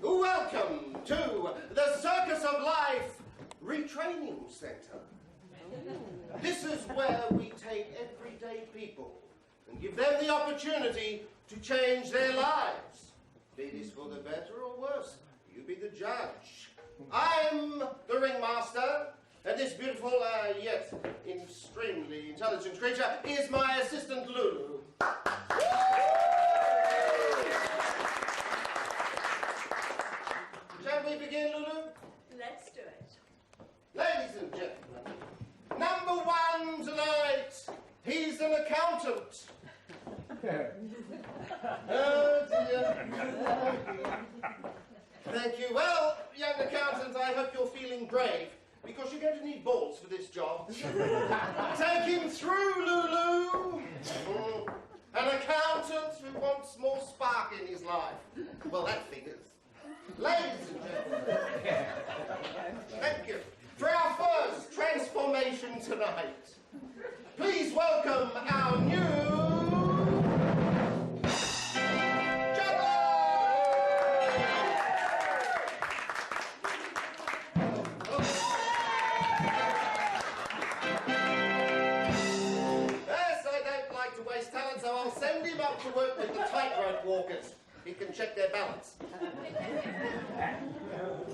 Welcome to the Circus of Life Retraining Center. This is where we take everyday people and give them the opportunity to change their lives. Be this for the better or worse, you be the judge. I'm the ringmaster, and this beautiful, yet extremely intelligent creature is my assistant Lulu. Shall we begin, Lulu? Let's do it. Ladies and gentlemen, number one tonight, he's an accountant. Oh dear. Thank you. Well, young accountant, I hope you're feeling brave, because you're going to need balls for this job. Take him through, Lulu. An accountant who wants more spark in his life. Well, that figures. Ladies and gentlemen, thank you. For our first transformation tonight, please welcome our new Yes, I don't like to waste talent, so I'll send him up to work with the tightrope walkers. He can check their balance.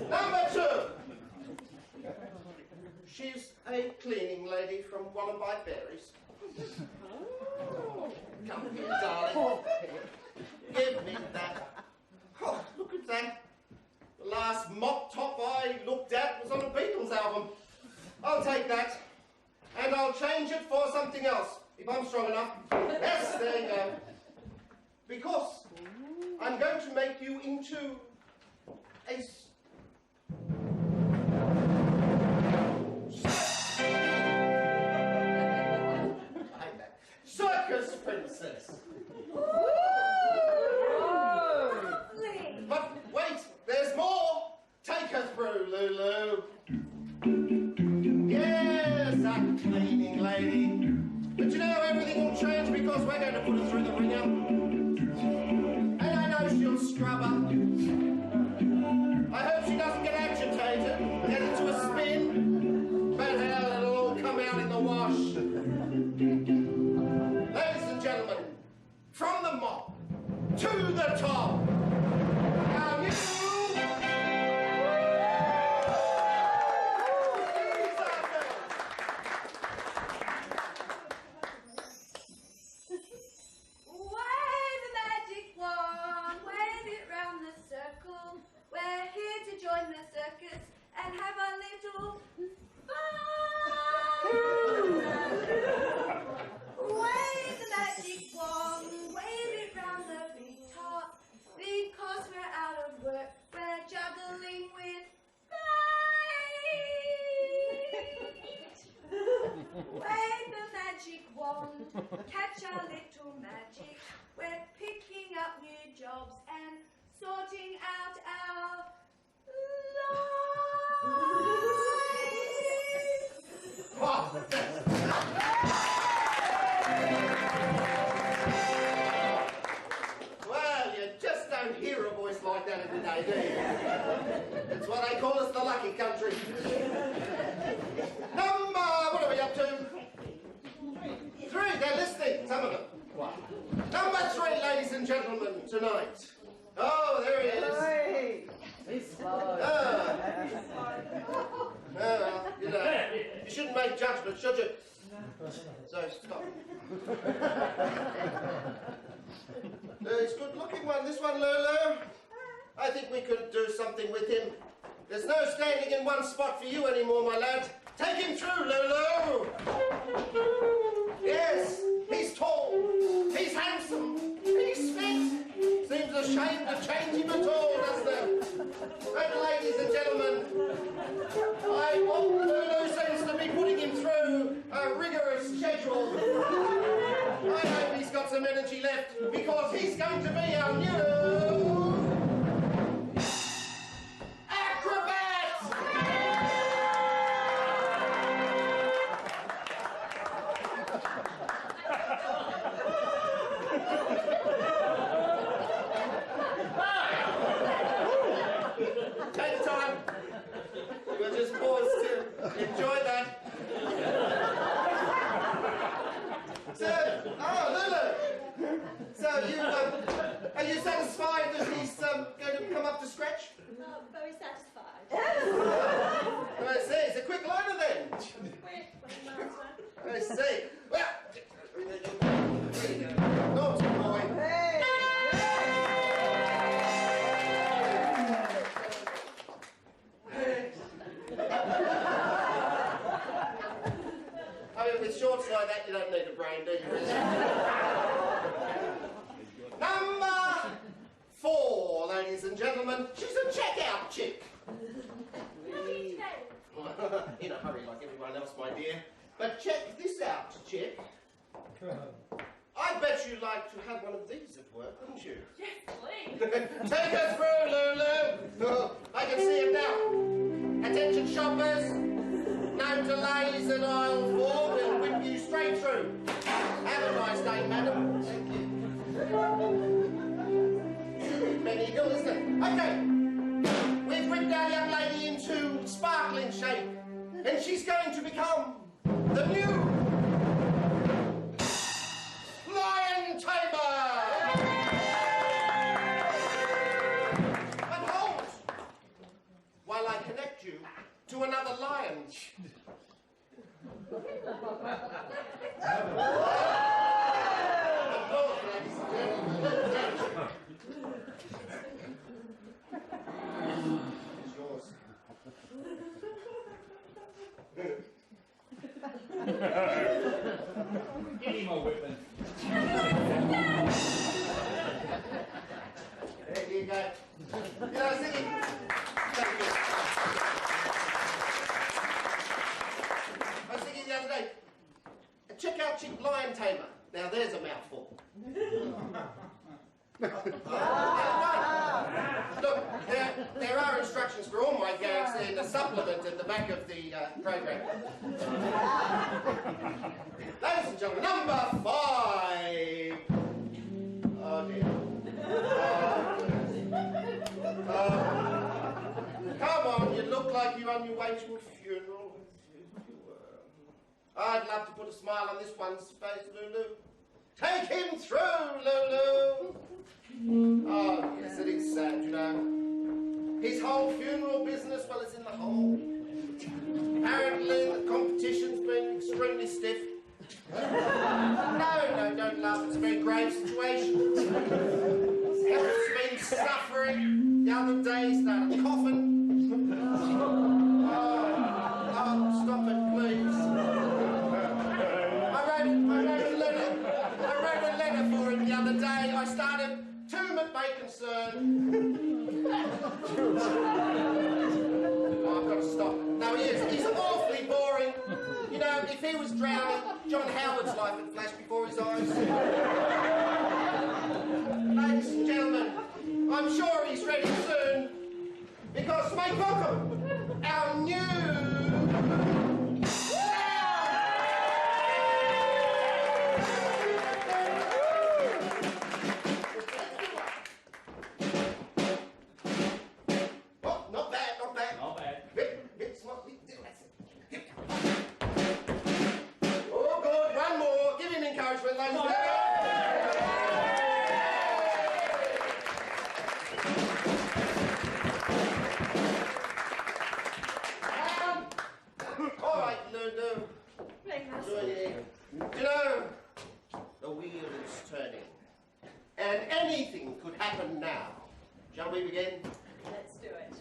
Number two. She's a cleaning lady from one of my fairies. Come here, darling. Give me that. Oh, look at that. The last mop top I looked at was on a Beatles album. I'll take that. And I'll change it for something else, if I'm strong enough. Yes, there you go. Because I'm going to make you into a... Circus princess. Lovely. But wait, there's more. Take her through, Lulu. Yes, that cleaning lady. But you know, everything will change because we're going to put her through the ringer. And I know she'll scrub up. I hope she doesn't get agitated, get into a spin. But hell, it'll all come out in the wash. Ladies and gentlemen, from the mop to the top, our new... Wave the magic wand, wave it round the circle. We're here to join the circus and have a little fun. Wave the magic wand, wave it round the big top. Because we're out of work, we're juggling with fate. Wave the magic wand, catch our little magic. We're picking up new jobs and sorting out our lives. Well, you just don't hear a voice like that every day, do you? It's what they call us the lucky country. What are we up to? 3, they're listening, some of them. Number 3, ladies and gentlemen, tonight. Oh, there he is. He's slow. You know, you shouldn't make judgments, should you? So, stop. He's a good-looking one, this one, Lolo. I think we could do something with him. There's no standing in one spot for you anymore, my lad. Take him through, Lolo. Yes, he's tall, he's handsome, he's fit. Seems a shame to change him at all, doesn't it? And ladies and gentlemen, Lulu seems to be putting him through a rigorous schedule. I hope he's got some energy left because he's going to be our new acrobat. Take time. We'll just pause to enjoy that. So, Lulu. So are you satisfied that he's going to come up to scratch? Very satisfied. I see. It's a quick liner then. Quick, 20 miles an I see. Well, naughty boy. I mean, with shorts like that, you don't need a brain, do you? Number 4, ladies and gentlemen. She's a checkout chick. In a hurry like everyone else, my dear. But check this out, chick. I bet you'd like to have one of these at work, wouldn't you? Yes, please. Take us through, Lulu. Oh, I can see it now. Attention shoppers. No delays in aisle 4. We'll whip you straight through. Have a nice day, madam. Thank you. Many Hill, isn't it? Okay. We've whipped our young lady into sparkling shape. And she's going to become the new lion tamer. But hold, while I connect you to another lion. Applause, ladies and gentlemen. there are instructions for all my gags in the supplement at the back of the program. Ladies and gentlemen, number 5. Oh dear. Come on, you look like you're on your way to a funeral. I'd love to put a smile on this one's face, Lulu. Take him through, Lulu! Oh, yes, it is sad, you know. His whole funeral business, well, it's in the hole. Apparently, the competition's been extremely stiff. No, don't laugh. It's a very grave situation. His health's been suffering. The other day, he started coughing. Oh, stop it, please. I wrote a letter for him the other day. I started to my concern. Oh, I've got to stop. No, he is. He's awfully boring. You know, if he was drowning, John Howard's life would flash before his eyes. Ladies and gentlemen, I'm sure he's ready soon, because make welcome our new... You know, the wheel is turning, and anything could happen now. Shall we begin? Let's do it.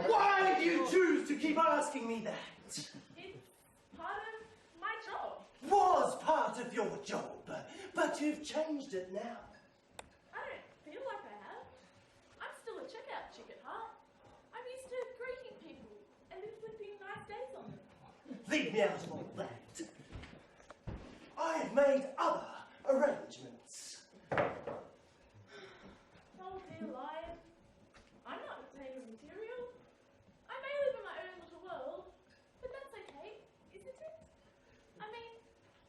Why do you choose to keep asking me that? It's part of your job, but you've changed it now. I don't feel like I have. I'm still a checkout chick at heart. I'm used to greeting people and inflicting nice days on them. Leave me out of all that. I have made other arrangements. Oh dear lion. I'm not retaining material. I may live in my own little world, but that's okay, isn't it? I mean,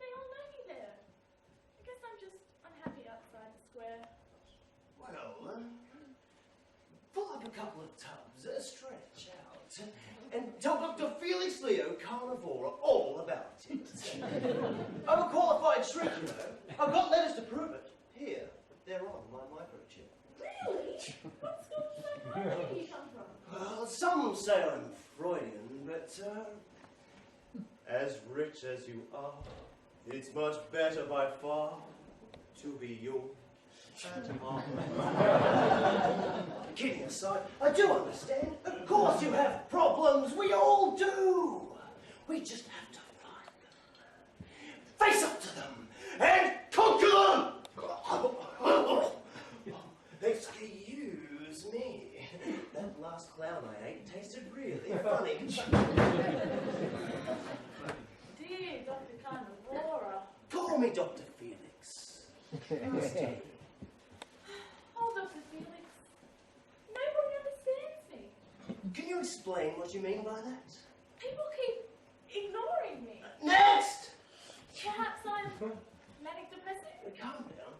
they all know me there. I guess I'm just unhappy outside the square. Well, pull up a couple of tubs, stretch out, and tell Dr. Felix Leo Carnivora all about it. I'm a qualified shrink, you know. I've got letters to prove it. Here, they're on my microchip. Really? What school of psychology do you come from? Well, some say I'm Freudian, but as rich as you are, it's much better by far to be yours. Kidding aside, I do understand. Of course you have problems. We all do. We just have to fight them, face up to them, and conquer them. Excuse me. That last clown I ate tasted really funny. Dear Dr. Carnivora. Call me Dr. Felix. Instead. Oh, Dr. Felix. Nobody understands me. Can you explain what you mean by that? People keep ignoring me. Next! Perhaps I'm manic depressive. Calm down.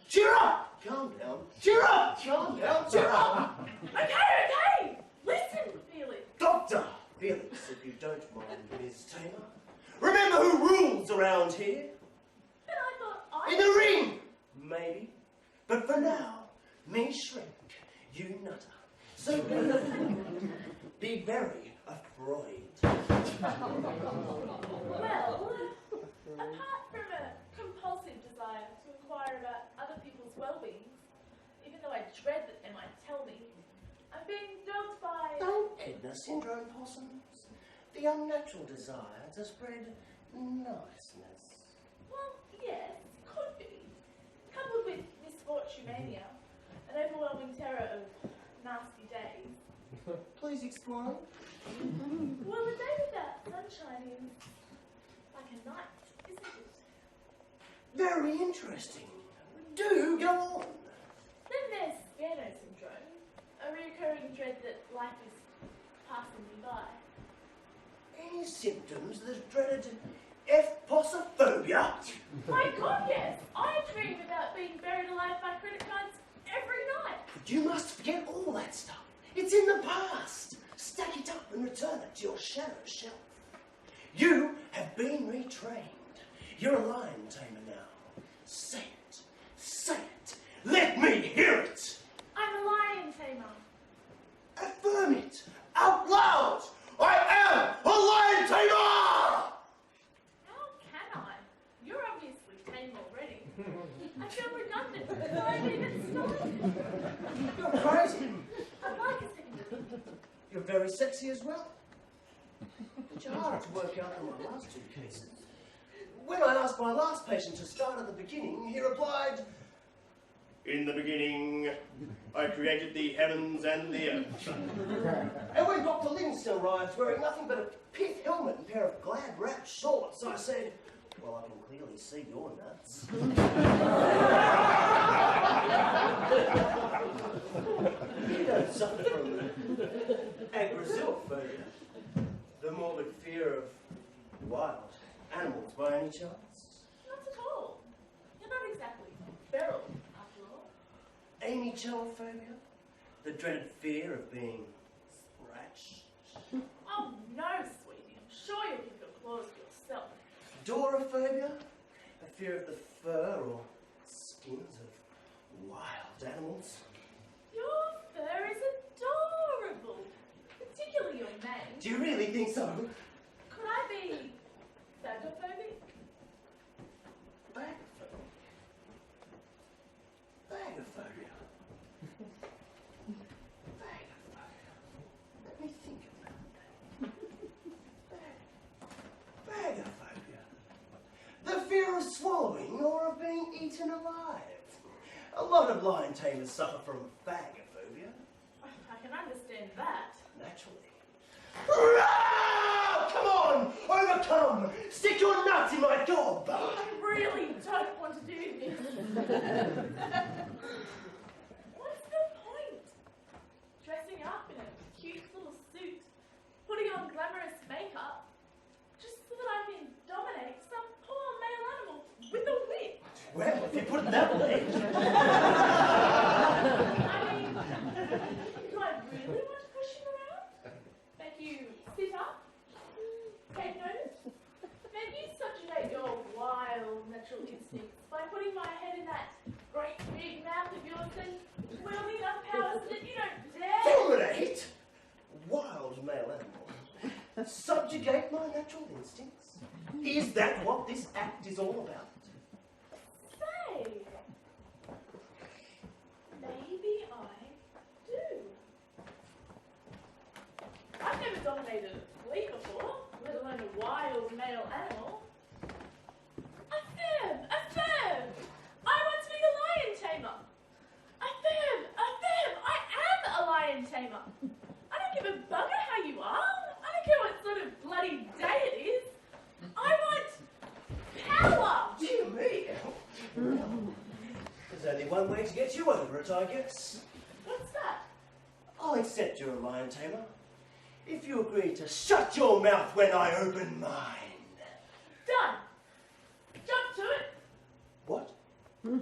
Cheer up! Calm down. Cheer up! Calm down. Cheer up! Okay. Listen, Felix. Dr. Felix, if you don't mind, Miss Taylor. Remember who rules around here? But I thought In the ring! Maybe. But for now, me shrink, you nutter. So be very afraid. Well, apart from a compulsive desire to inquire about other people's well-being, even though I dread that they might tell me, I'm being dogged by... Don't Edna syndrome possums. The unnatural desire to spread niceness. Well, yes, could be. Coupled with misfortune mania, an overwhelming terror of nasty days. Please explain. Well, a day without sunshine is like a night, isn't it? Very interesting. Do go on. Then there's Spano syndrome, a recurring dread that life is passing me by. Any symptoms of the dreaded F-possophobia? My God, yes! I dream about being buried alive by credit cards every night. You must forget all that stuff. It's in the past. Stack it up and return it to your shadow shelf. You have been retrained. You're a lion tamer now. Say it. Say it. Let me hear it. I'm a lion tamer. Affirm it. Out loud. I am a lion tamer! How can I? You're obviously tame already. I feel redundant before I've even started. You're crazy. I'd like a second opinion. You're very sexy as well. But you're hard to work out in my last two cases. When I asked my last patient to start at the beginning, he replied, "In the beginning, I created the heavens and the earth." And when Dr. Livingston arrived wearing nothing but a pith helmet and a pair of glad wrap shorts, I said, "Well, I can clearly see your nuts." You don't suffer from agoraphobic, the morbid fear of wild animals by any chance? Not at all. You're not exactly feral, after all. Amychelophobia, the dreaded fear of being scratched. Oh, no, sweetie. I'm sure you'll keep your claws to yourself. Fedoraphobia, a fear of the fur or skins of wild animals. Your fur is adorable. Particularly your mane. Do you really think so? Could I be phagophobic? Bagophobia. Bagophobia. Bagophobia. Let me think about that. Bagophobia. The fear of swallowing. eaten alive. A lot of lion tamers suffer from phagophobia. I can understand that. Naturally. Hurrah! Come on! Overcome! Stick your nuts in my gob! I really don't want to do this. What's the point? Dressing up in a cute little suit, putting on glamorous makeup, just so that I can dominate some poor male animal with a whip. Well, if you put it that way. I mean, do I really want to push him around? Make you sit up? Take notice? Make you subjugate your wild natural instincts by putting my head in that great big mouth of yours and wielding enough power so that you don't dare? Dominate? Wild male animal. Subjugate my natural instincts? Is that what this act is all about? Say, maybe I do. I've never dominated a flea before, let alone a wild male animal. Affirm! Affirm! I want to be the lion tamer! Affirm! Affirm! I am a lion tamer! I don't give a bugger how you are! I don't care what sort of bloody day it is! I want power! Dear me. There's only one way to get you over it, I guess. What's that? I'll accept you're a lion tamer if you agree to shut your mouth when I open mine. Done! Jump to it! What? Back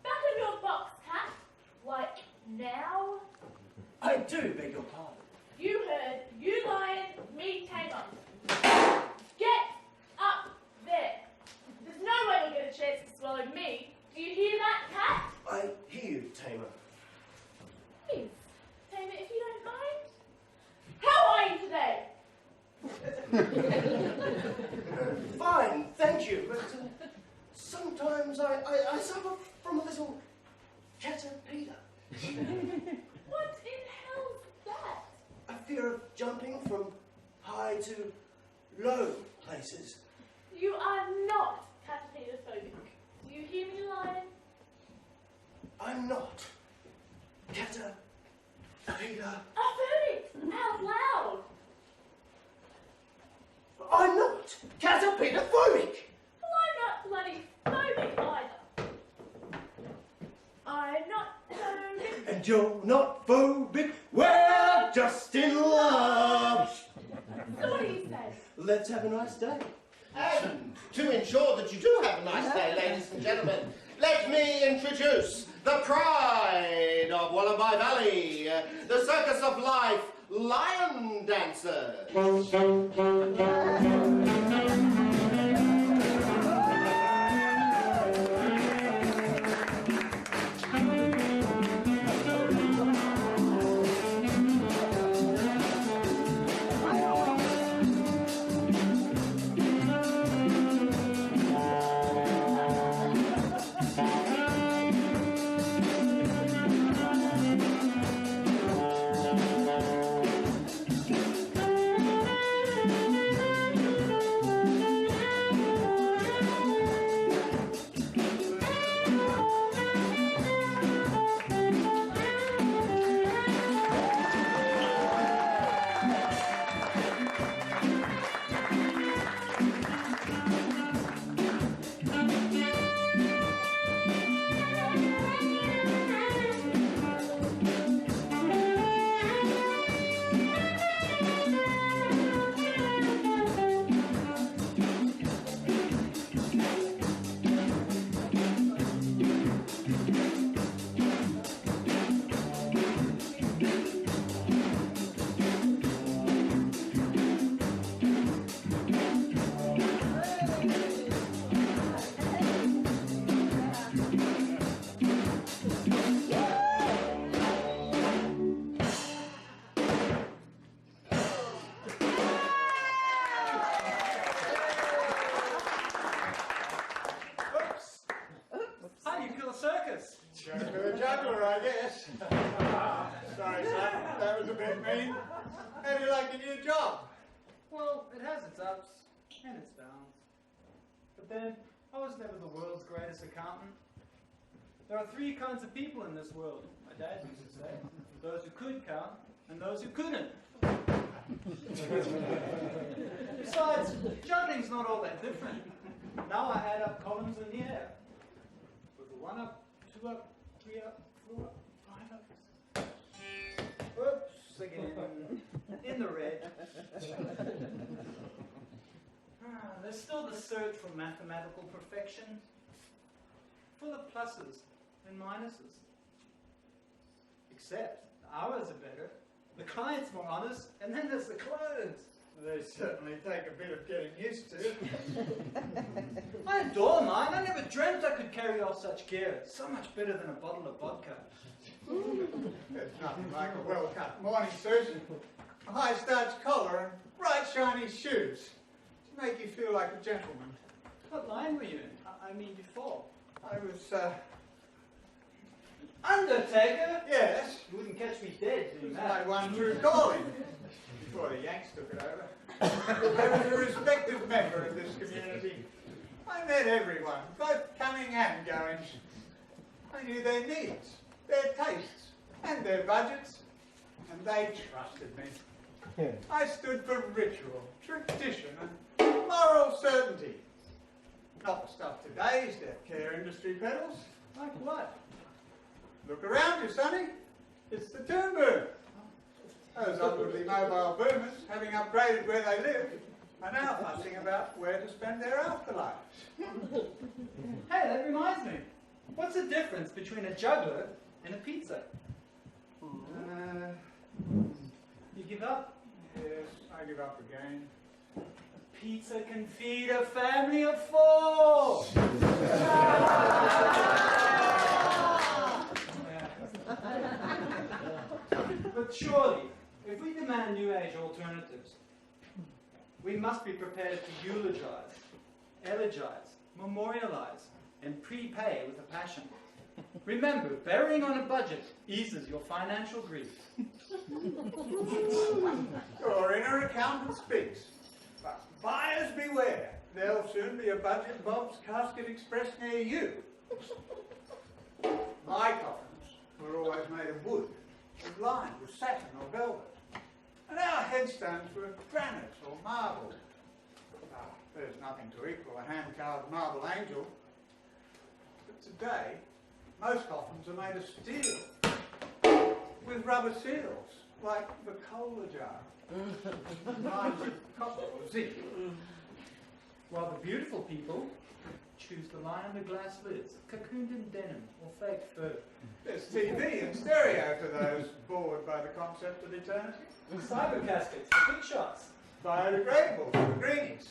on your box, cat! Like, now? I do beg your pardon. You heard, you lion, me tamer. Get up there! There's no way you'll get a chance to swallow me. Do you hear that, cat? I hear you, tamer. Please, tamer, if you don't mind. How are you today? Fine, thank you, but sometimes I suffer from a little caterpillar. What in hell's that? A fear of jumping from high to low places. You are not caterpillar-phobic. Do you hear me, lion? I'm not caterpillar. Affirm it out loud. I'm not caterpillar phobic. Well, I'm not bloody phobic either. I'm not phobic. And you're not phobic. We're just in love. So what do you say? Let's have a nice day. And to ensure that you do have a nice day, ladies and gentlemen, let me introduce the pride of Wallaby Valley, the Circus of Life lion dancers. juggler, I guess. Sorry, son, that was a bit mean. How do you like your new job? Well, it has its ups and its downs. But then, I was never the world's greatest accountant. There are three kinds of people in this world, my dad used to say. Those who could count, and those who couldn't. Besides, juggling's not all that different. Now I add up columns in the air. With the 1 up, 2 up, 3 up, 4 up, 5 up. Oops, again, in the red. There's still the search for mathematical perfection, full of pluses and minuses. Except, the hours are better, the client's more honest, and then there's the clothes. They certainly take a bit of getting used to. I adore mine. I never dreamt I could carry off such gear. It's so much better than a bottle of vodka. There's nothing like a well-cut morning suit, a high starch collar and bright shiny shoes to make you feel like a gentleman. What line were you in? I mean before. I was, Undertaker? yes, You wouldn't catch me dead it doing was my that. one true calling before the Yanks took it over. As a respected member of this community, I met everyone, both coming and going. I knew their needs, their tastes, and their budgets, and they trusted me. I stood for ritual, tradition, and moral certainty. Not the stuff today's death care industry peddles. Like what? Look around you, sonny. It's the tomb boom. Those upwardly mobile boomers, having upgraded where they live, are now fussing about where to spend their afterlife. Hey, that reminds me. What's the difference between a juggler and a pizza? You give up? Yes, I give up again. Pizza can feed a family of 4. But surely, if we demand new age alternatives, we must be prepared to eulogize, elegize, memorialize, and prepay with a passion. Remember, burying on a budget eases your financial grief. Your inner accountant speaks. But buyers beware. There'll soon be a Budget Bob's Casket Express near you. My coffins were always made of wood, and lined with satin or velvet. And our headstones were granite or marble. There's nothing to equal a hand-carved marble angel. But today, most coffins are made of steel, with rubber seals, like the cola jar. Lines of copper or zinc. While the beautiful people choose to lie on the glass lids, cocooned in denim or fake fur. There's TV and stereo for those bored by the concept of eternity. Cyber caskets for big shots. Biodegradable for the greenies.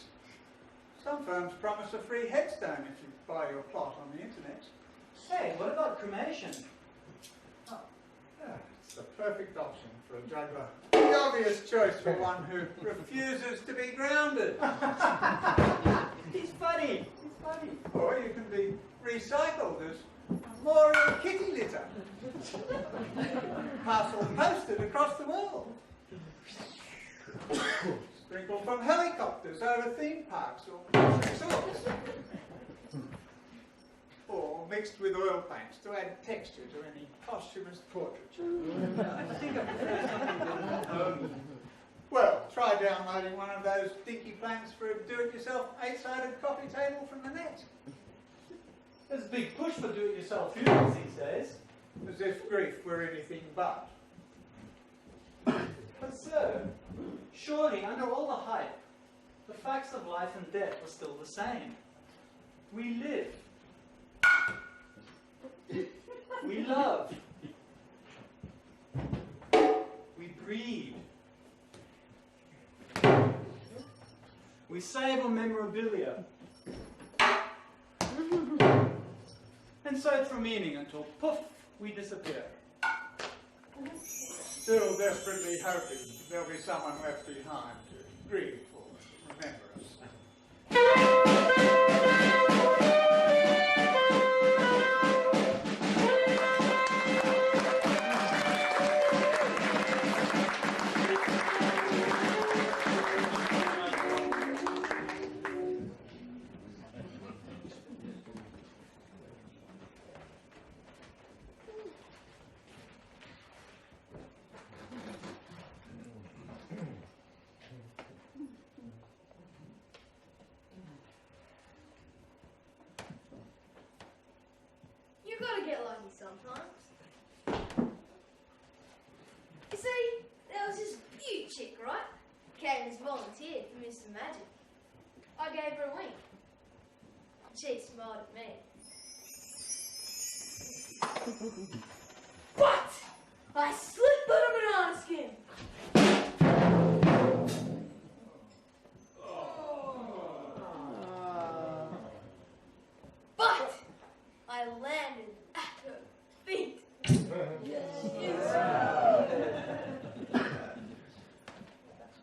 Some firms promise a free headstone if you buy your plot on the internet. Hey, what about cremation? It's the perfect option for a juggler. The obvious choice for one who refuses to be grounded. He's funny. He's funny. Or you can be recycled as moral kitty litter. Parcel posted across the world. Sprinkled from helicopters over theme parks or resorts. Or mixed with oil paints to add texture to any posthumous portraiture. I think I prefer something with home. Well, try downloading one of those dinky plans for a do-it-yourself 8-sided coffee table from the net. There's a big push for do-it-yourself funerals these days. As if grief were anything but. But sir, surely under all the hype, the facts of life and death are still the same. We live. We love. We breed. We save on memorabilia. And search for meaning until, poof, we disappear. Still desperately hoping there'll be someone left behind to grieve for, remember us. She smiled at me. But I slipped on a banana skin. But I landed at her feet.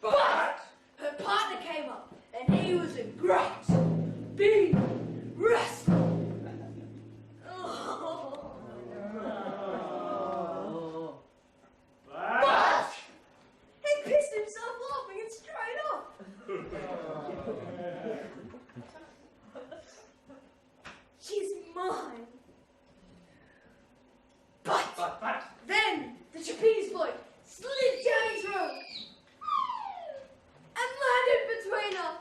But her partner came up, and he was a great big wrestler. But he pissed himself laughing it straight off. She's mine. But then the trapeze boy slid down his rope and landed between us.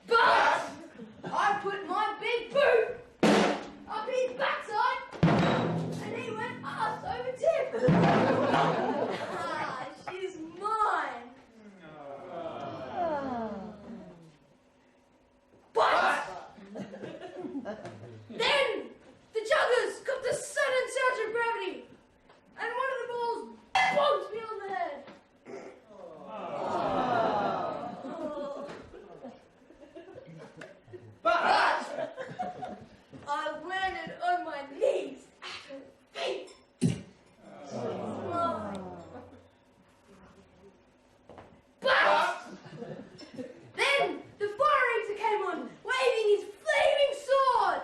But I put my big boot up his backside and he went ass over tip. Ah, she's mine. But then the juggers got the sudden surge of gravity and one of the balls bonked me on the head. But I landed on my knees at her feet. But then the fire eater came on, waving his flaming sword,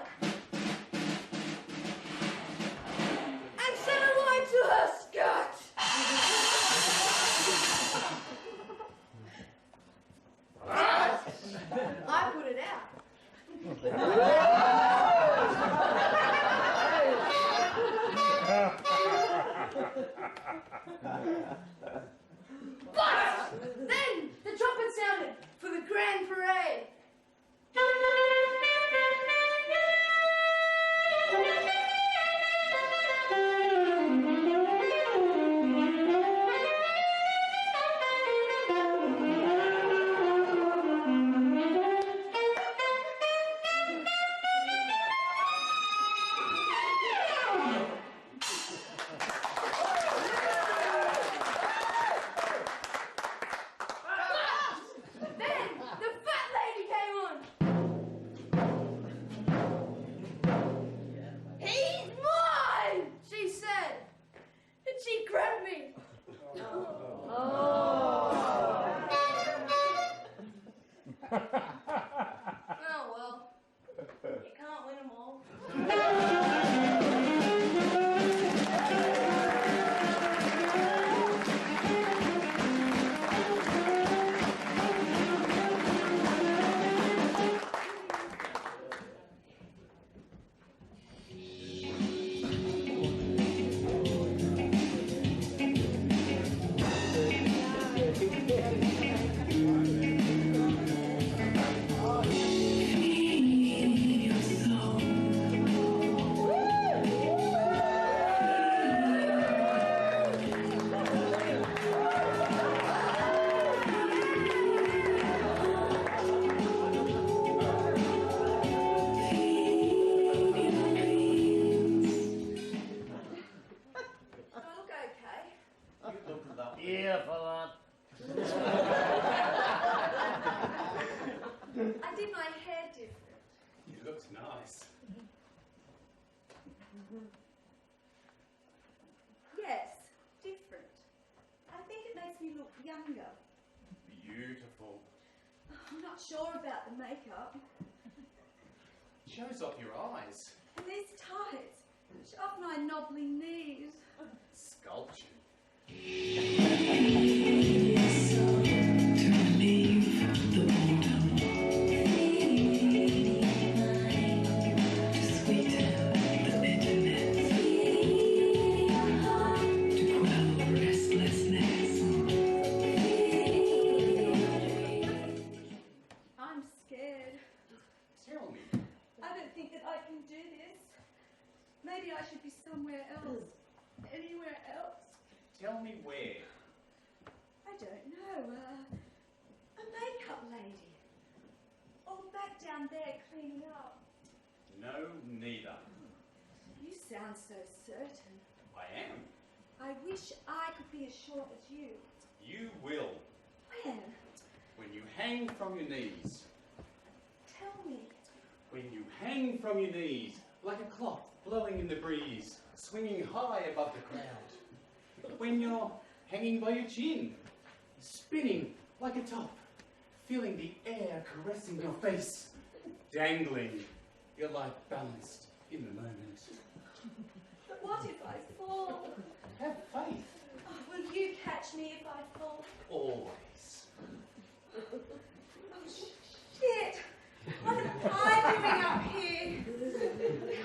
and set alight to her skirt. But I put it out. But then the trumpet sounded for the grand parade. Then the fat lady came on. He's mine, she said, and she grabbed me. Oh well, you can't win them all. Do I look okay? You look beautiful. I did my hair different. It looks nice. Yes, different. I think it makes me look younger. Beautiful. I'm not sure about the makeup. Shows off your eyes. And these tights show off my knobbly knees. Sculpture. I'm scared. Tell me, I don't think that I can do this. Maybe I should be somewhere else. Anywhere else. tell me where. I don't know. down there cleaning up. No, neither. You sound so certain. I am. I wish I could be as sure as you. You will. When? When you hang from your knees. Tell me. When you hang from your knees, like a cloth blowing in the breeze, swinging high above the crowd. When you're hanging by your chin, spinning like a top, feeling the air caressing your face, dangling, your life balanced in the moment. But what if I fall? Have faith. Oh, will you catch me if I fall? Always. Oh, shit! What am I doing up here?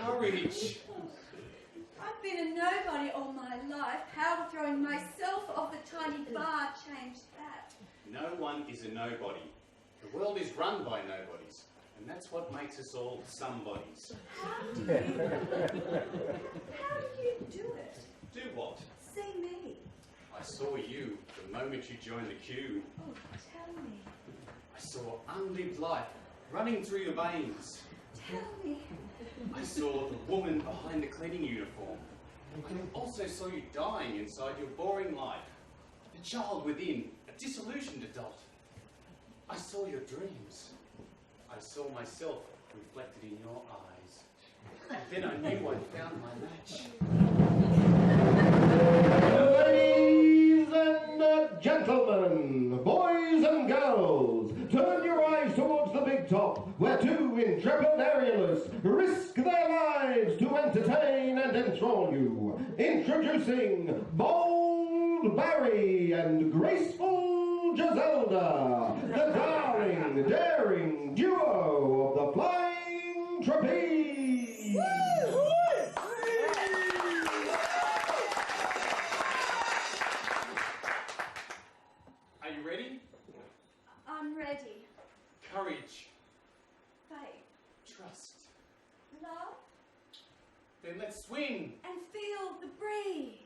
Courage. I've been a nobody all my life. How throwing myself off a tiny bar changed that? No one is a nobody. The world is run by nobodies, and that's what makes us all somebodies. How do you do it? Do what? See me. I saw you the moment you joined the queue. Oh, tell me. I saw unlived life running through your veins. Tell me. I saw the woman behind the cleaning uniform. I also saw you dying inside your boring life. The child within, a disillusioned adult. I saw your dreams. I saw myself reflected in your eyes. And then I knew I'd found my match. Ladies and gentlemen, boys and girls, turn your eyes towards the big top, where two intrepid aerialists risk their lives to entertain and enthrall you. Introducing Bold Barry and Graceful Giselda, the darling, daring duo of the Flying Trapeze. Are you ready? I'm ready. Courage. Faith. Trust. Love. Then let's swing. And feel the breeze.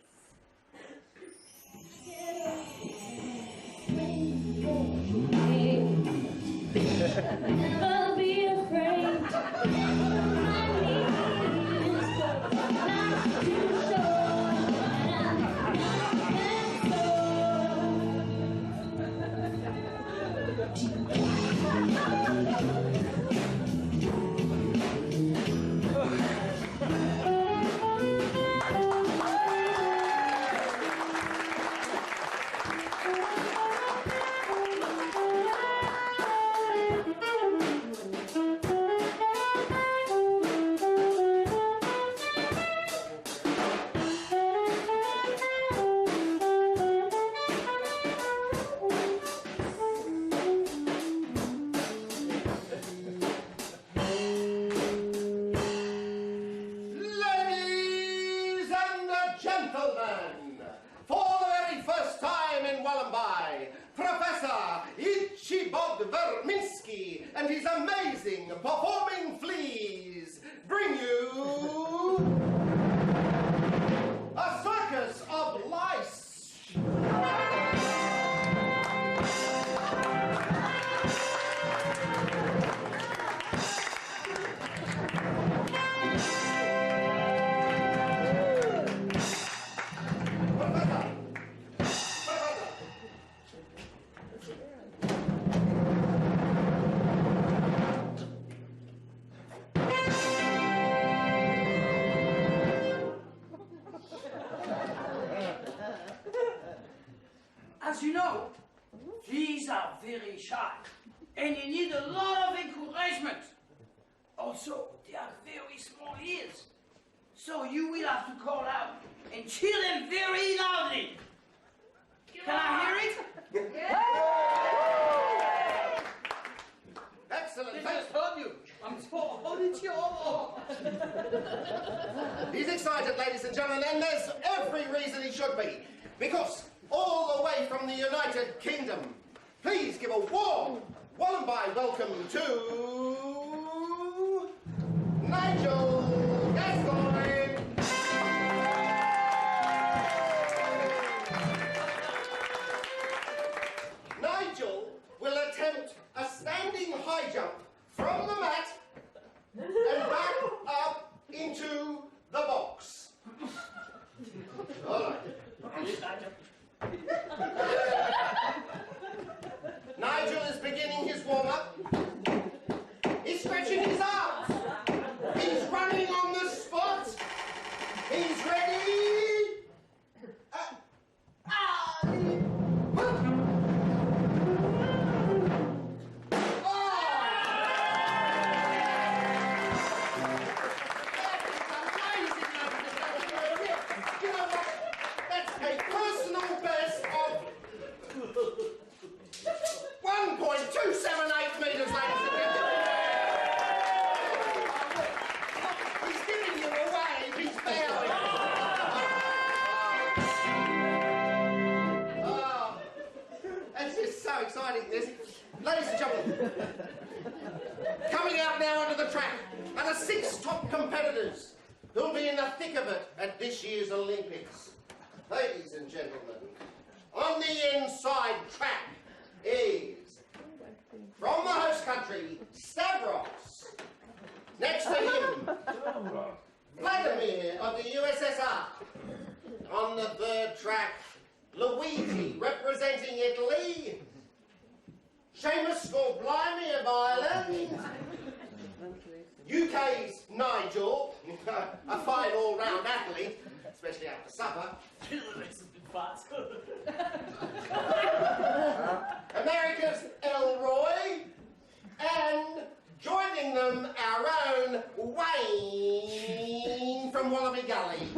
Never be afraid. My knees go not too short, Ladies and gentlemen, for the very first time in Wallenby, Professor Ichibod Verminski and his amazing performing fleas bring you a Circus of Life. As you know, fleas are very shy, and you need a lot of encouragement. Also, they have very small ears, so you will have to call out and cheer them very loudly. Can I hear it? Excellent. I just told you, I'm so audition. He's excited, ladies and gentlemen, and there's every reason he should be. Because all the way from the United Kingdom, please give a warm Wallenby welcome to Nigel Gascoigne. Nigel will attempt a standing high jump from the mat and back up into the box. All right. Nigel is beginning his warm-up. He's stretching his arms. He's running on the spot. He's ready. Ladies and gentlemen, coming out now onto the track are the 6 top competitors who'll be in the thick of it at this year's Olympics. Ladies and gentlemen, on the inside track is, from the host country, Stavros. Next to him, Vladimir of the USSR. On the third track, Luigi representing Italy. Seamus scored Blimey of Ireland. UK's Nigel, a fine all-round athlete, especially after supper. America's Elroy, and joining them, our own Wayne from Wallaby Gully.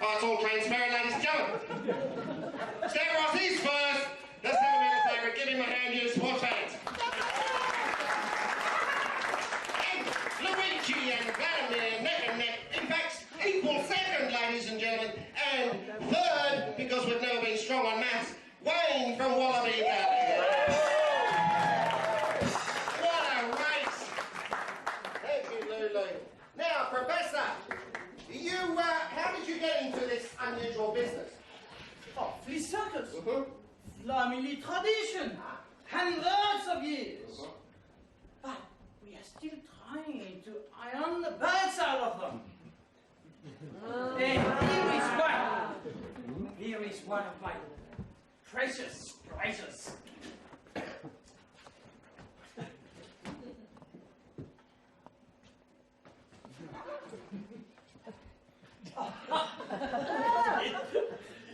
Oh, it's all transparent, ladies and gentlemen. Stavros is first. Let's have a minute favourite. Give him a hand, you sports fans. And Luigi and Vladimir neck and neck. In fact, equal second, ladies and gentlemen. And third, because we've never been strong on maths, Wayne from Wallaby Valley. What a race. Thank you, Lulu. Now, Professor. How did you get into this unusual business? Oh, flea circus. Family tradition. Hundreds of years. But we are still trying to iron the birds out of them. And here is one of my precious treasures.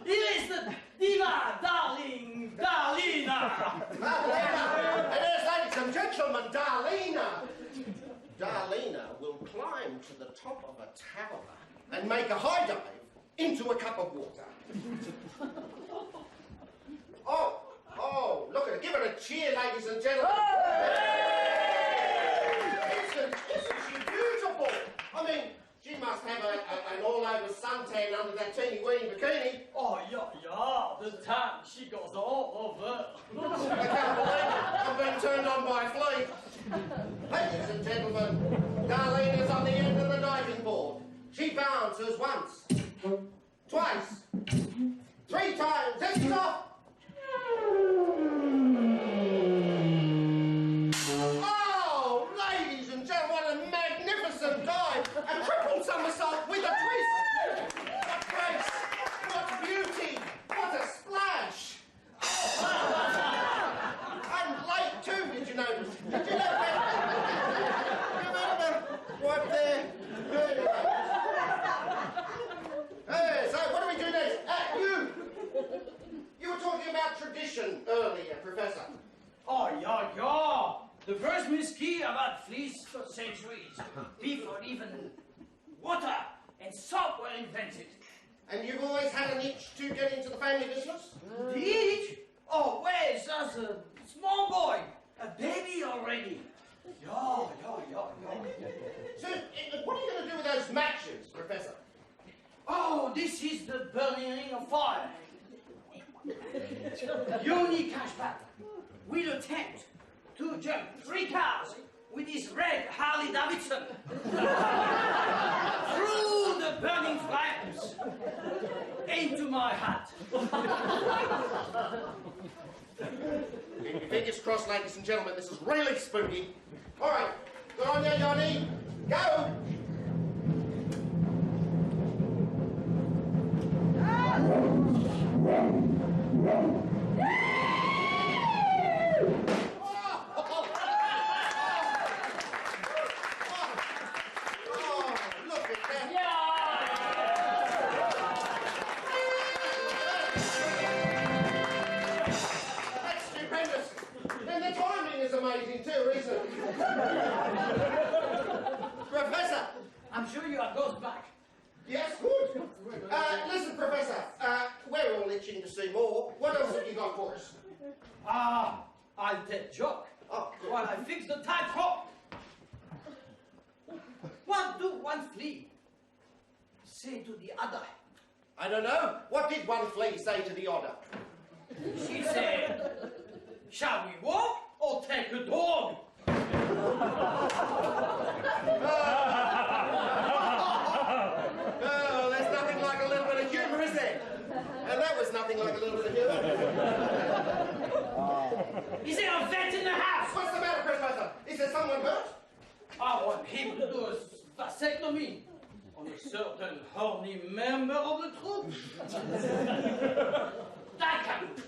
Here is the diva, darling, Darlena. It is, ladies and gentlemen, Darlena. Darlena will climb to the top of a tower and make a high dive into a cup of water. Oh, look at her. Give her a cheer, ladies and gentlemen. Isn't she beautiful? I mean, she must have an all-over suntan under that teeny-weeny bikini. Oh, yeah, the tan, she goes all over. I can't believe it. I'm being turned on by a flea. Ladies and gentlemen, Darlena's on the end of the diving board. She bounces once, twice, 3 times, and stop. Oh, ladies and gentlemen, what a magnificent dive! A triple somersault with a twist! What grace! What beauty! What a splash! Professor. Oh, yeah. The first mosquito about fleas for centuries, before even water and soap were invented. And you've always had an itch to get into the family business? The itch? Oh, where's us a small boy, a baby already? Yeah. So, what are you going to do with those matches, Professor? Oh, this is the burning ring of fire. You need cash back. We'll attempt to jump 3 cars with this red Harley Davidson through the burning flames into my hat. Keep your fingers crossed, ladies and gentlemen. This is really spooky. All right, go on there, Yanni. Go! Look at that. That's stupendous. And the timing is amazing too, isn't it? Professor! I'm sure you are goes back. Yes, good. Listen, Professor, we're all itching to see more. What else have you got for us? I'll take joke. Oh, good. While I fix the tightrope. What do one flea say to the other? I don't know. What did one flea say to the other? She said, shall we walk or take a dog? Oh, there's nothing like a little bit of humour, is there? And that was nothing like a little bit of humour. Is there a vet in the house? What's the matter, Professor? Is there someone hurt? I want him to do a vasectomy on a certain horny member of the troop. That can do.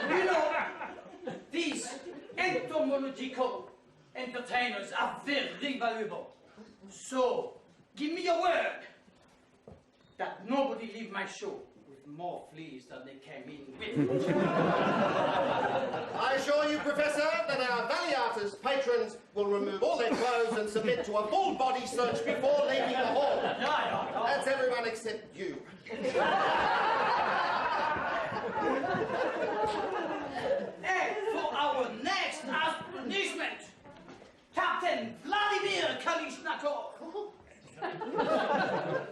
You know, these entomological entertainers are very valuable. So, give me your word that nobody leave my show with more fleas than they came in with. I assure you, Professor, that our Valiatas patrons will remove all their clothes and submit to a full body search before leaving the hall. That's everyone except you. And for our next astonishment, Captain Vladimir Kalishnikov,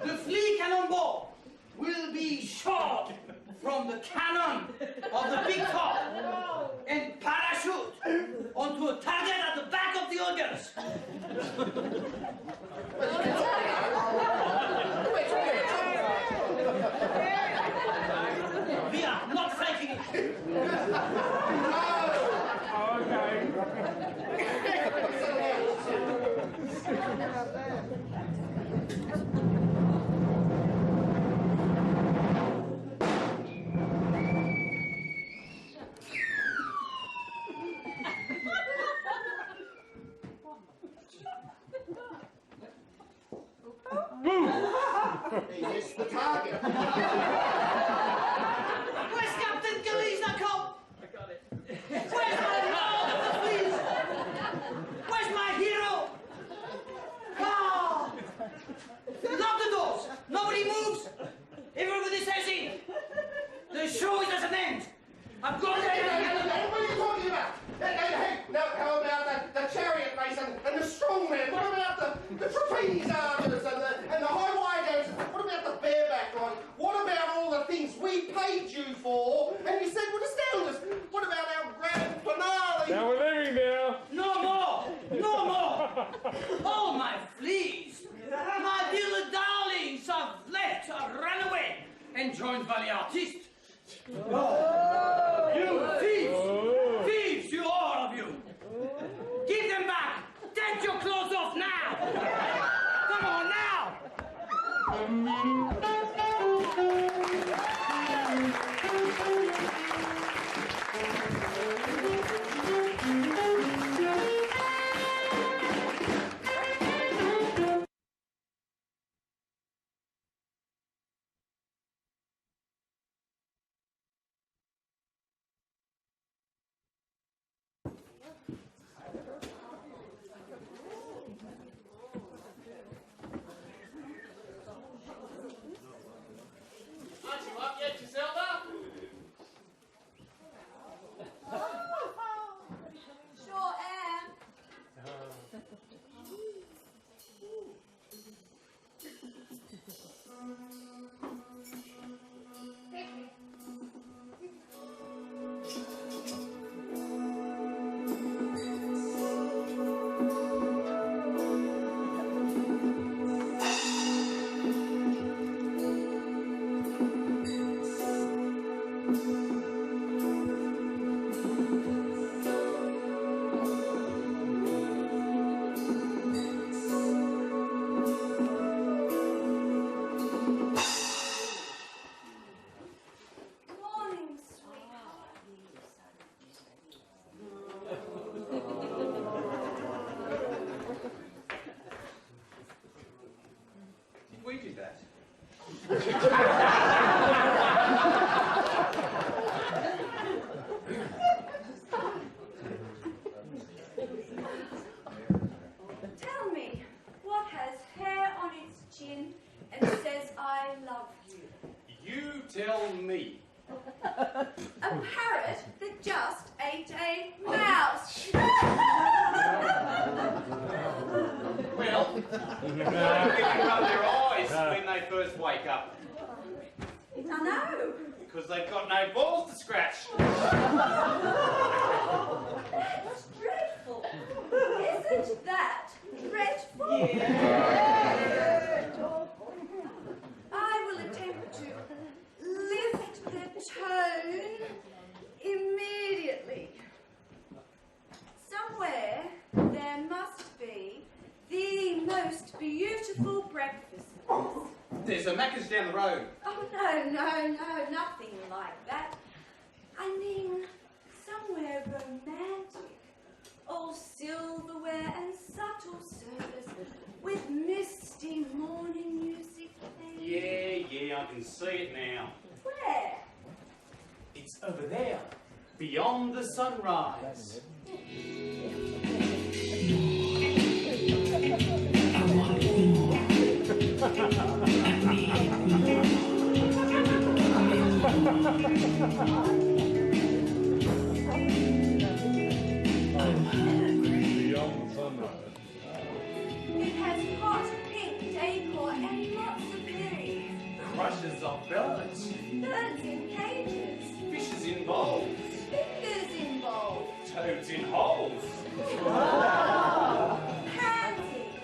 the flea cannonball will be shot from the cannon of the big top and parachute onto a target at the back of the audience. We are not faking it. He missed the target. Where's Captain Kalishnikov? I got it. Where's my lord of the fleas? Where's my hero? Ah! Lock the doors. Nobody moves. Everybody says in. The show is at an end. I'm going to... What are you talking about? Hey, now how about the chariot race and the strongman? What about the trapeze artists and the high wire dancers? What about the bareback ride? What about all the things we paid you for and you said would astound us? What about our grand finale? Now we're leaving now. No more! No more! All my fleas, my little darlings have left, have run away and joined Valiartist. You thieves! Thieves, you all of you! Give them back! Take your clothes off now! Come on now! say mouse. Well, they can rub their eyes when they first wake up. I know. Because they've got no balls to scratch. That's dreadful. Isn't that dreadful? I will attempt to lift the tone immediately. Somewhere there must be the most beautiful breakfast. There's a Macca's down the road. Oh, no, nothing like that. I mean, somewhere romantic. All silverware and subtle service with misty morning music playing. Yeah, I can see it now. Where? It's over there, beyond the sunrise. I want more. I need more. I'm hungry. Beyond the sunrise. It has hot pink decor and lots of berries. Crushes of birds, Birds in cages. fishes in bowls, Fingers in bowls. toads in holes. Pansies.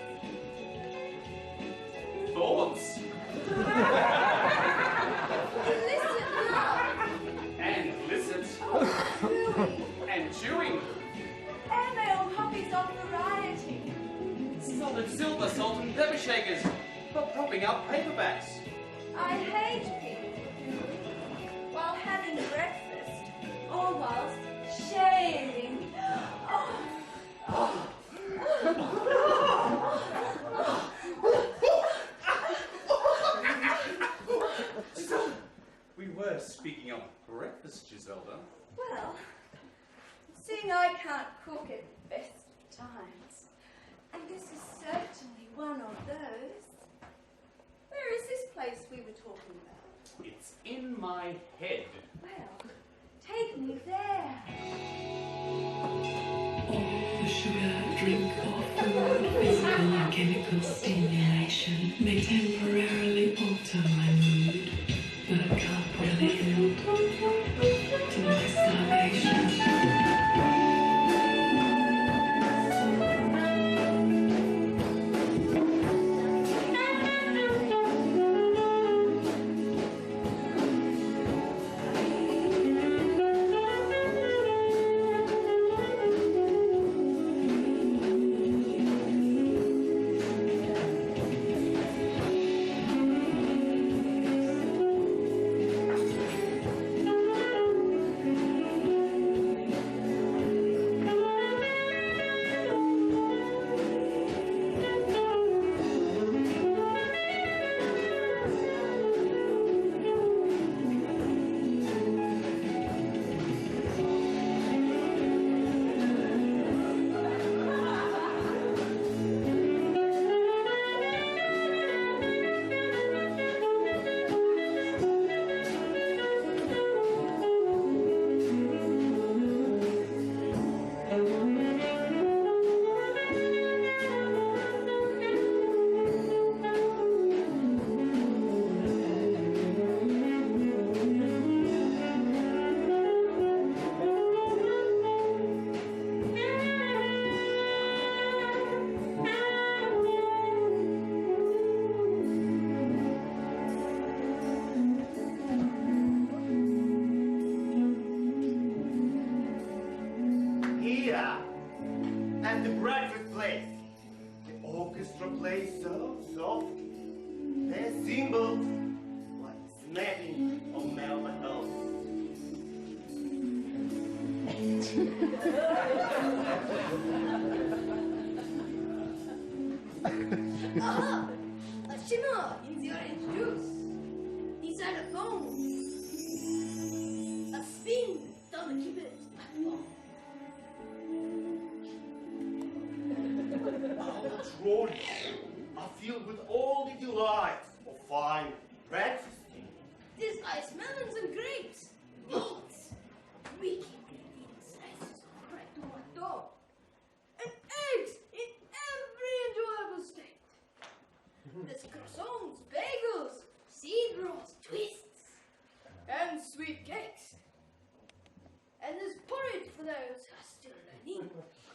Thoughts Illicit love. and lizards Gooey. and chewing. Airmail copies of variety. Solid silver salt and pepper shakers for propping up paperbacks. I hate people while having breakfast or whilst shaving. We were speaking of breakfast, Giselda. Well, seeing I can't cook at best of times, and this is certainly one of those. Where is this place we were talking about? It's in my head. Well, take me there. All the sugar, drink, or food, physical and chemical stimulation may temporarily alter my mood, but it can't put an end to my starvation. At the breakfast place, the orchestra plays so soft. Their cymbals like snapping on Melba House. Aha! A shimmer in the orange juice. Inside a foam. A spin down the cupid platform. Our trolleys are filled with all the delights of fine breakfasting. These ice melons and grapes. Beets. Wicked green slices of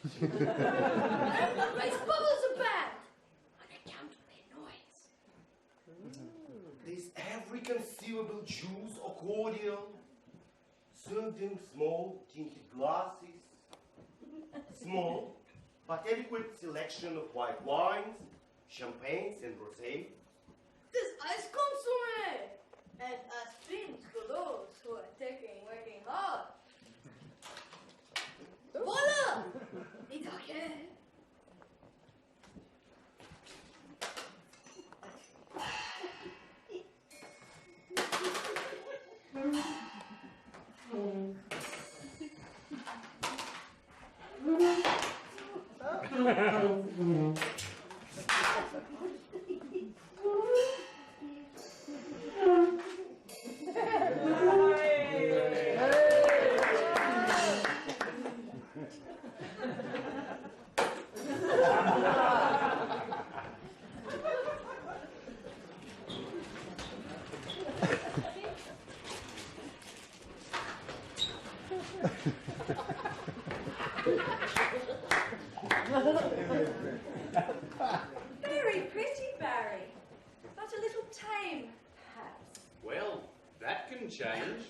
These bubbles are bad on account of their noise. There's every conceivable juice or cordial, served in small tinted glasses. Small but adequate selection of white wines, champagnes and rosé. There's ice consomme and aspirins for those who are working hard. Voila! It's okay. Very pretty, Barry, but a little tame, perhaps. Well, that can change.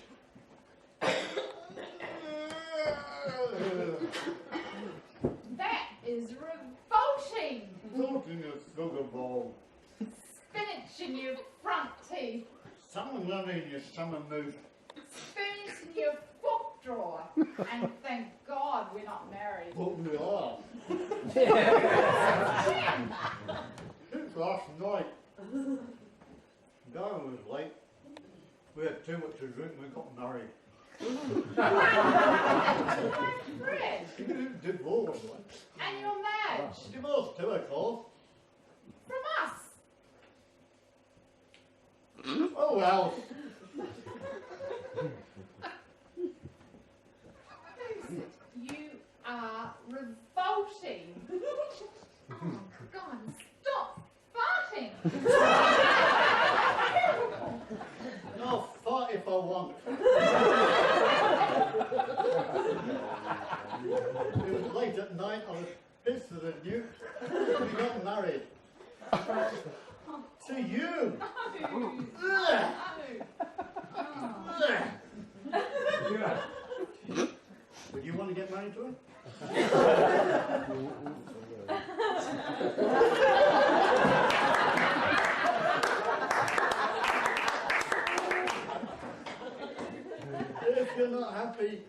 That is revolting. Talking of sugar bowl. Spinach in your front teeth. Someone loving your summer mood. Spoons in your fork drawer. And thank God we're not married. But we are. Since last night, Darren was late. We had too much to drink and we got married. Fred, Divorced. and your marriage Divorced too, of course. from us. Oh well. You are revolting. Oh, God, stop farting. I'll fight if I want. It was late at night, I was pissed as a newt. We got married. To you! Would you want to get married to him? If you're not happy,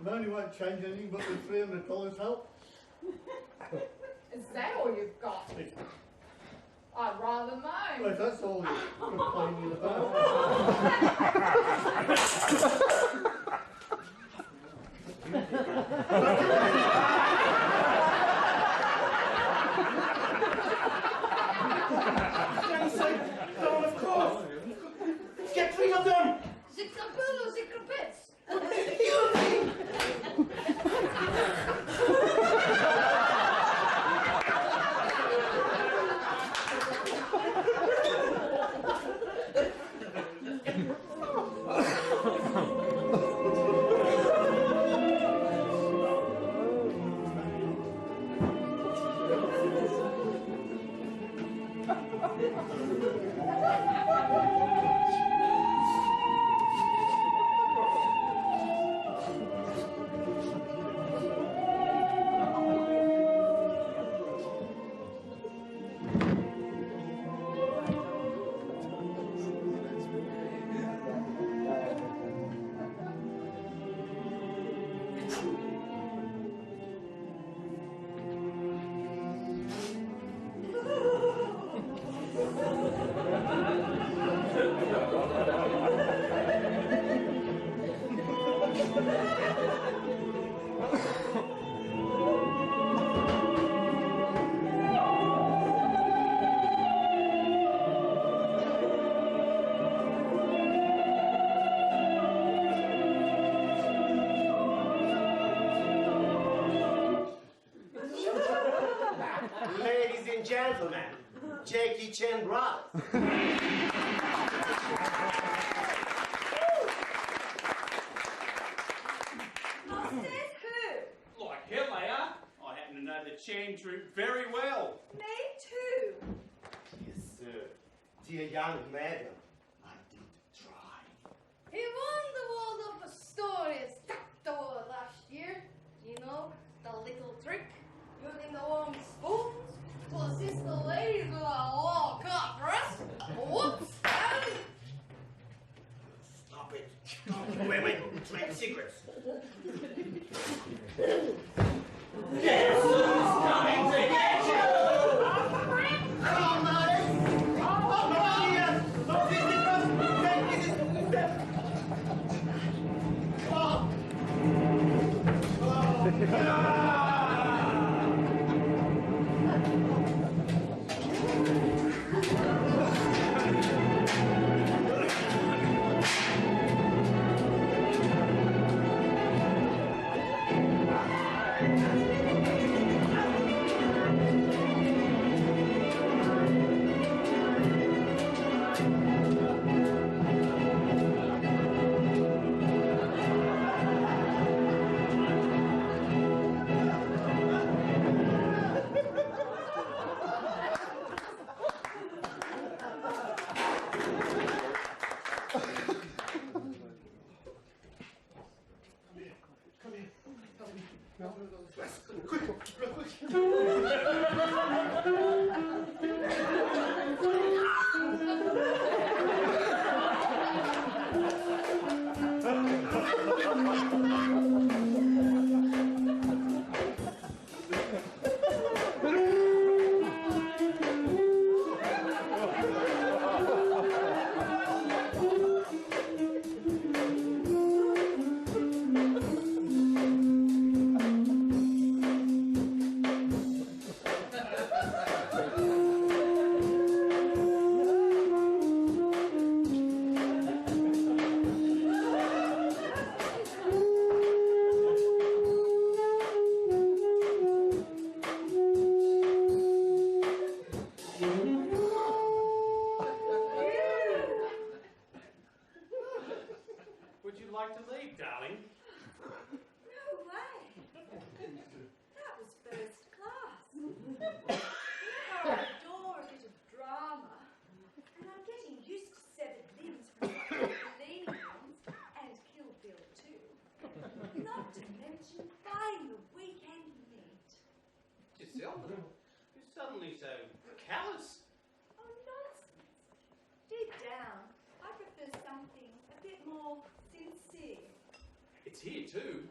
money won't change anything but with $300 help. Is that all you've got? I'd rather moan. Well, if that's all you're complaining about. Don't, of course! Get rid of them! Zickapoodle, zickapits. Ladies and gentlemen, Jackie Chan Brothers. Says who? Like hell they the chain troop very well. Me too. Yes, sir. Dear young madam, I did try. He won the World of Astoria Stactor last year. You know, the little trick, using the long spoons to assist the ladies with a long cut dress. Whoops! Stop it. Women, trade secrets. Guess who's coming to get you? Oh, madam! Oh, not here! Not this secret! Would you like to leave, darling? No way. That was first class. I adore a bit of drama. And I'm getting used to severed limbs from leaning ones and Kill Bill too. Not to mention buying the weekend meat. Giselda, you're suddenly so callous. Oh, nonsense. Deep down, I prefer something a bit more sincere. It's here too.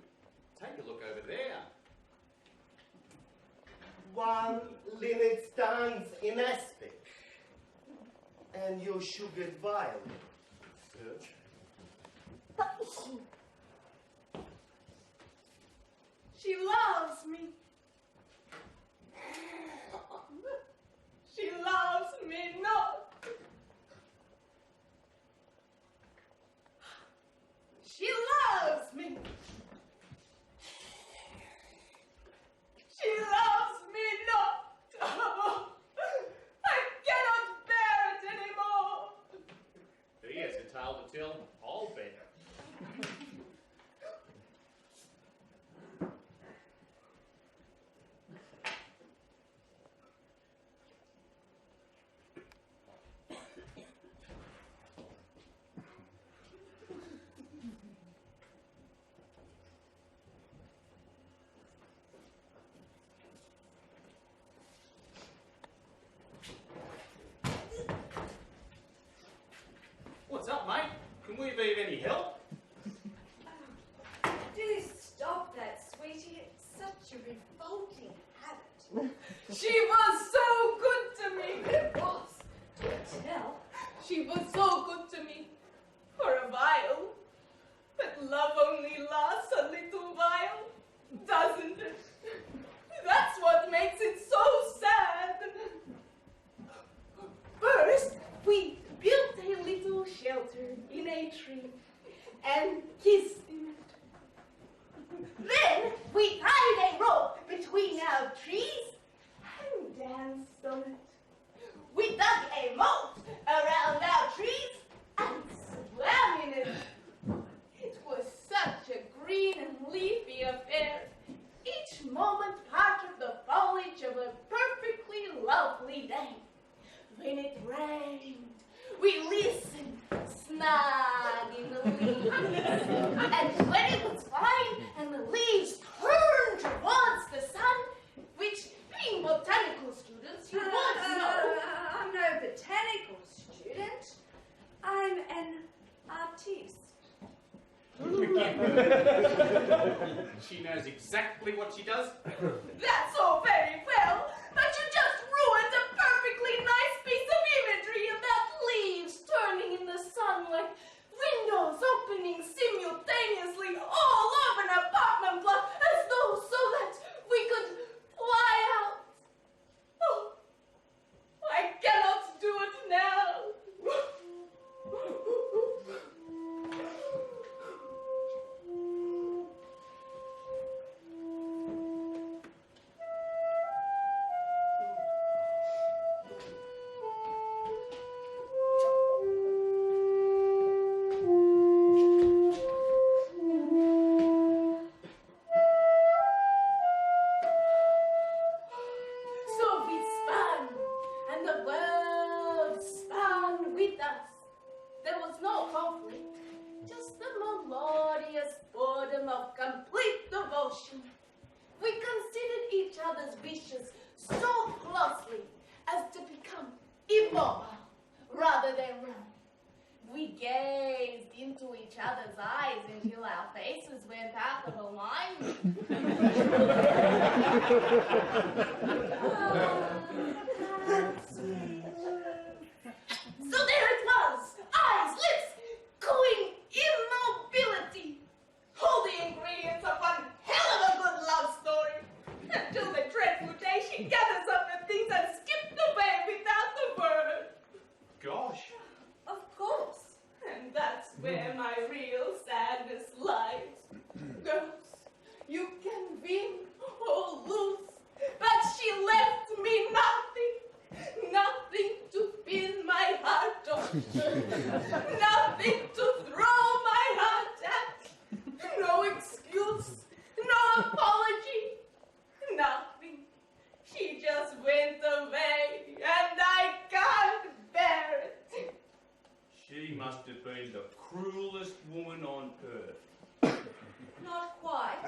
Take a look over there. One linnet stands in aspic, and your sugared violet, sir. She loves me. She loves me not. She loves me. She loves me not. Oh, I cannot bear it anymore. He has a tale to tell. I'll bet. What's up, mate? Can we be of any help? Do stop that, sweetie. It's such a revolting habit. She was so good to me. It was. Do tell. She was so good to me for a while. But love only lasts a little while, doesn't it? That's what makes it so sad. First, we built a little shelter in a tree and kissed in it. Then we tied a rope between our trees and danced She knows exactly what she does. That's all very well, but you just ruined a perfectly nice piece of imagery about leaves turning in the sun like windows opening simultaneously all over an apartment block as though so that we could fly out. Oh, I cannot do it now. So we spun, and the world spun with us. There was no conflict, just the melodious boredom of complete devotion. We considered each other's wishes so closely as to become immobile rather than wrong. We gazed into each other's eyes until our faces went out of alignment. So there it was, eyes, lips, cooing immobility. All the ingredients of one hell of a good love story. Until the dreadful day she gathers up the things and skipped away without the word. Gosh. Of course. And that's where my real sadness lies. Girls, you can win or lose, but she left me nothing. Nothing to pin my heart on. Nothing to throw my heart at. No excuse. No apology. Nothing. She just went away, and I can't bear it. She must have been the cruelest woman on earth. Not quite.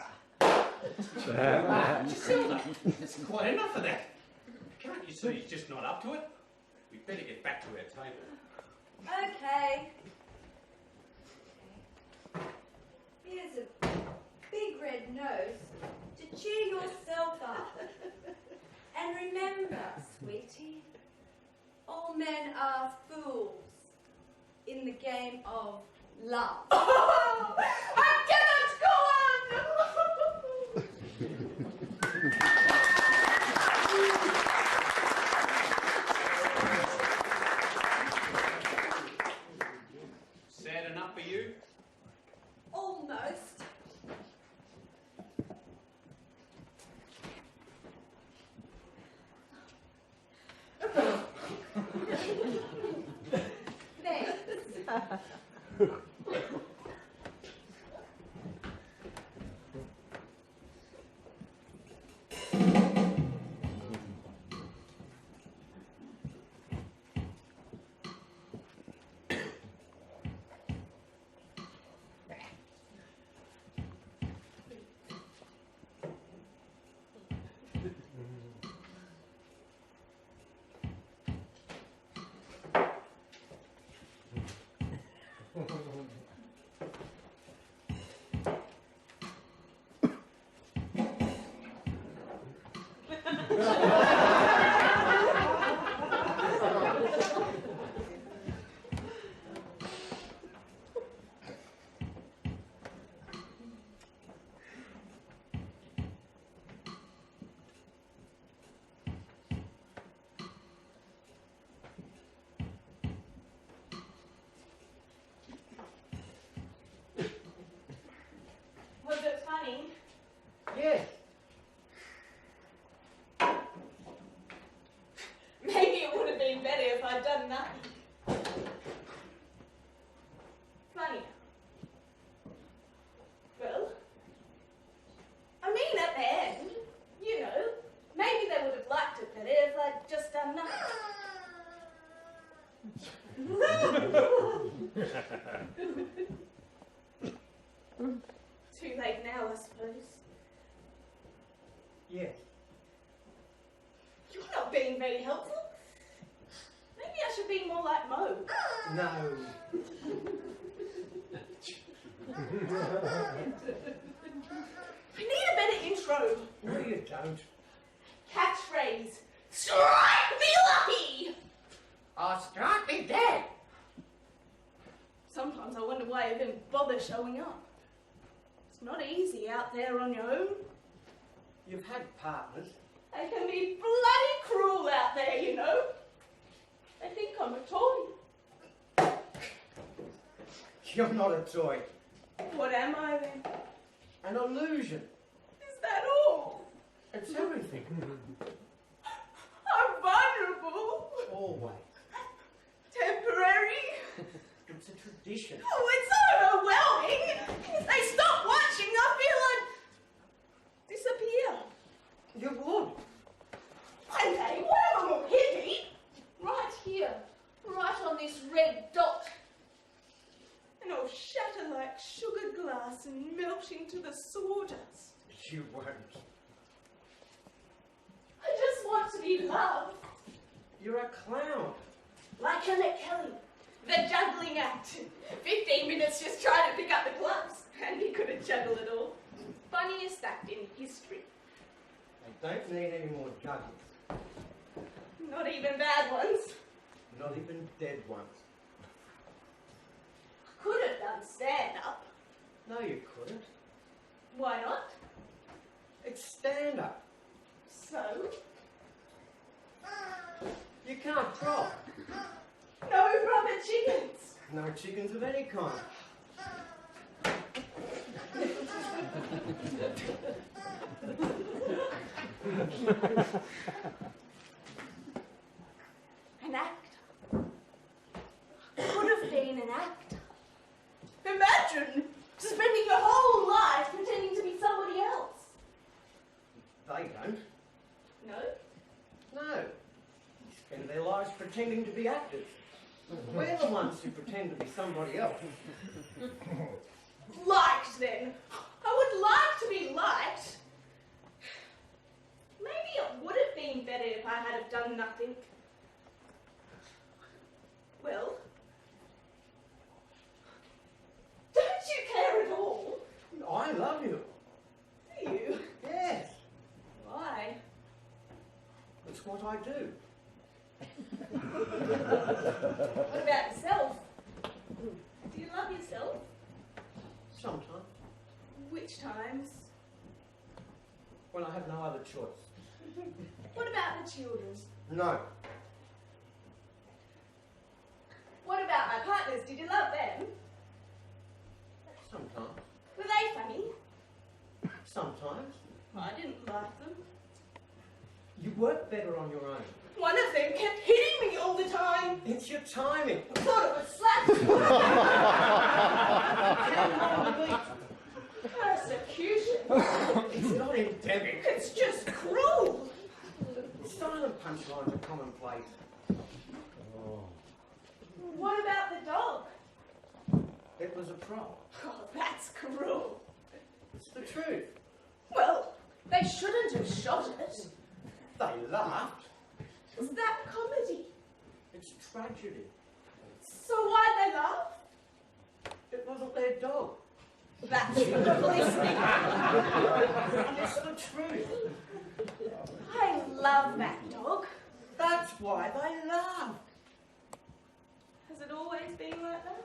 Gisela, that's quite enough of that. Can't you see he's just not up to it? We'd better get back to our table. Okay. Here's a big red nose to cheer yourself up. And remember, sweetie, all men are fools in the game of love. Oh, I cannot go on! Sad enough for you? Almost. Thanks. Was it funny? Yes. Maybe it would have been better if I'd done nothing. Funny. Well, I mean at the end, you know, maybe they would have liked it better if I'd just done nothing. Too late now, I suppose. Yes. You're not being very helpful. Maybe I should be more like Mo. No. don't. Catchphrase. Strike me lucky! Or strike me dead. Sometimes I wonder why I even bother showing up. It's not easy out there on your own. You've had partners. They can be bloody cruel out there, you know. They think I'm a toy. You're not a toy. What am I then? An illusion. Is that all? It's everything. I'm vulnerable. Always. Temporary. It's a tradition. Oh, it's overwhelming. If they stop watching, I feel I'd disappear. You would. One day, one of them will hit me. Right here. Right on this red dot. And I'll shatter like sugar glass and melt into the sawdust. You won't. I just want to be loved. You're a clown. Like Emmett Kelly, the juggling act. 15 minutes just trying to pick up the gloves. And he couldn't juggle it all. Funniest act in history. I don't need any more judges. Not even bad ones. Not even dead ones. Could have done stand-up. No, you couldn't. Why not? It's stand-up. So? You can't drop. No rubber chickens. No chickens of any kind. An actor. Could have been an actor. Imagine spending your whole life pretending to be somebody else. They don't. No? No. They spend their lives pretending to be actors. We're the ones who pretend to be somebody else. Liked then. I would like to be liked. Maybe it would have been better if I had have done nothing. Well, don't you care at all? I love you. Do you? Yes. Why? It's what I do. What about yourself? Do you love yourself? Sometimes. Which times? When I have no other choice. What about the children? No. What about my partners? Did you love them? Sometimes. Were they funny? Sometimes. I didn't like them. You work better on your own. One of them kept hitting me all the time. It's your timing. I thought it was slap. Persecution. It's not endemic. It's just cruel. Silent punchlines are commonplace. What about the dog? It was a prop. Oh, that's cruel. It's the truth. Well, they shouldn't have shot it. They laughed. Is that comedy? It's tragedy. So why'd they laugh? It wasn't their dog. That's listening. It's the truth. I love that dog. That's why they laughed. Has it always been like that?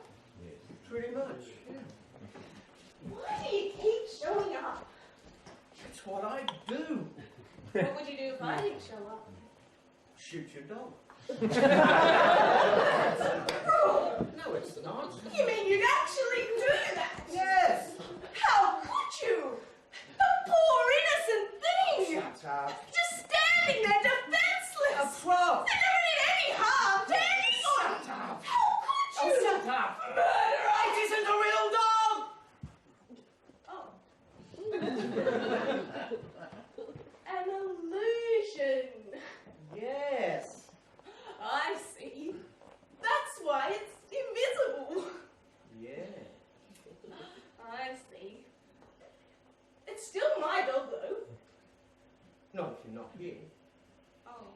Pretty much. Yeah. Why do you keep showing up? It's what I do. What would you do if I didn't show up? Shoot your dog. That's cruel. No, it's not. You mean you'd actually do that? Yes. How could you? The poor innocent thing! Shut up. Just standing there defenseless! A prop. They never did any harm to anyone! Shut up. How could you? Oh, shut up. Murderer! It isn't a real dog. An illusion. Yes. I see. That's why it's invisible. Yeah. I see. It's still my dog, though. Not if you're not here. Oh.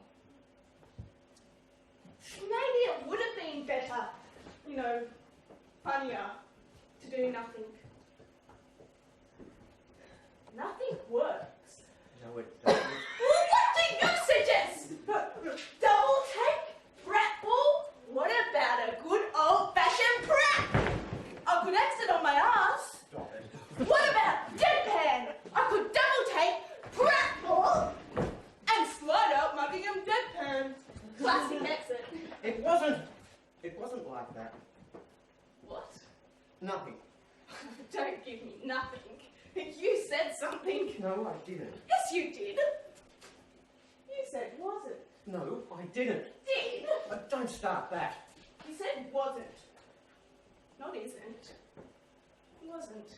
Maybe it would have been better, you know, funnier, to do nothing. Nothing works. No, it doesn't. No, I didn't. Yes, you did. You said wasn't. No, I didn't. Did. Don't start that. You said wasn't. Not isn't. Wasn't.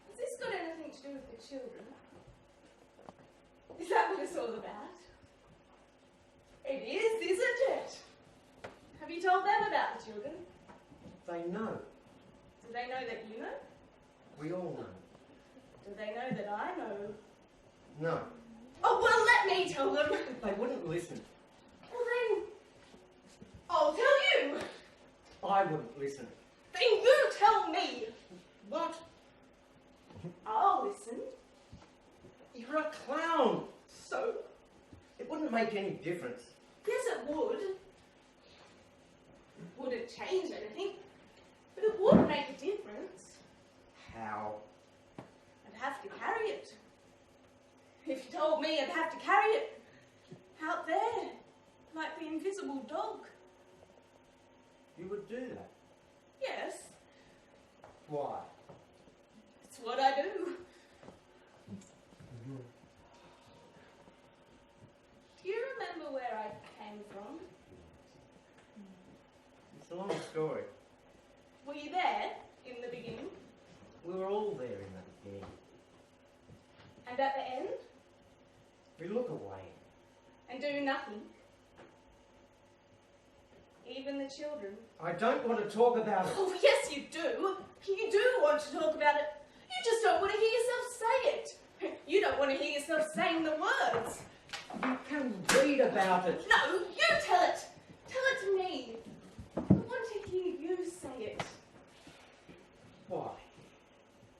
Has this got anything to do with the children? Is that what it's all about? It is, isn't it? Have you told them about the children? They know. Do they know that you know? We all know. Do they know that I know? No. Oh, well, let me tell them. They wouldn't listen. Well, then, I'll tell you. I wouldn't listen. Then you tell me. What? I'll listen. You're a clown. So? It wouldn't make any difference. Yes, it would. It wouldn't change anything, but it would make a difference. How? I'd have to carry it. If you told me, I'd have to carry it out there, like the invisible dog. You would do that? Yes, Why? it's what I do. Do you remember where I came from? It's a long story. Were you there in the beginning? We were all there in the beginning. And at the end? We look away. And do nothing? Even the children? I don't want to talk about it. Oh, yes, you do. You do want to talk about it. You just don't want to hear yourself say it. You don't want to hear yourself saying the words. You can read about it. No, you tell it. Tell it to me. I want to hear you say it. Why?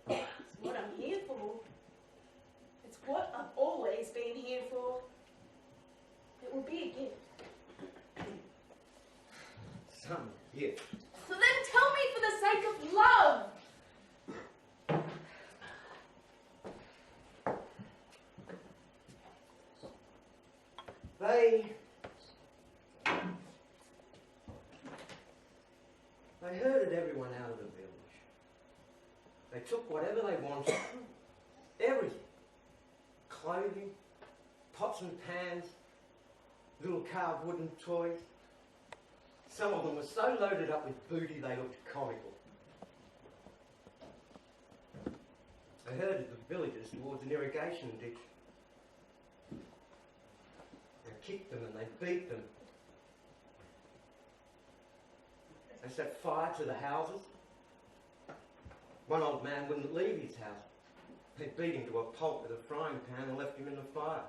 It's what I'm here for. It's what I've always been here for. It will be a gift. Some gift. So then tell me for the sake of love. They herded everyone out of the village. They took whatever they wanted. Everything. Clothing, pots and pans, little carved wooden toys. Some of them were so loaded up with booty they looked comical. They herded the villagers towards an irrigation ditch. They kicked them and they beat them. They set fire to the houses. One old man wouldn't leave his house. They beat him to a pulp with a frying pan and left him in the fire.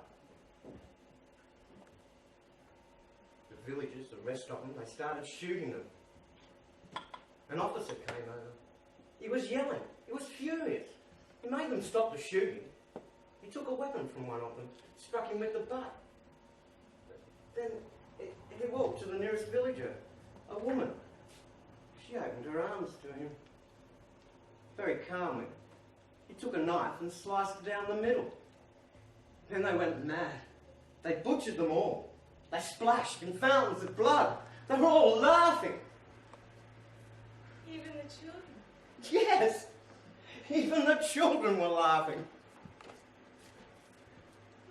The villagers, the rest of them, they started shooting them. An officer came over. He was yelling. He was furious. He made them stop the shooting. He took a weapon from one of them, struck him with the butt. Then he walked to the nearest villager, a woman. She opened her arms to him. Very calmly. He took a knife and sliced it down the middle. Then they went mad. They butchered them all. They splashed in fountains of blood. They were all laughing. Even the children? Yes! Even the children were laughing.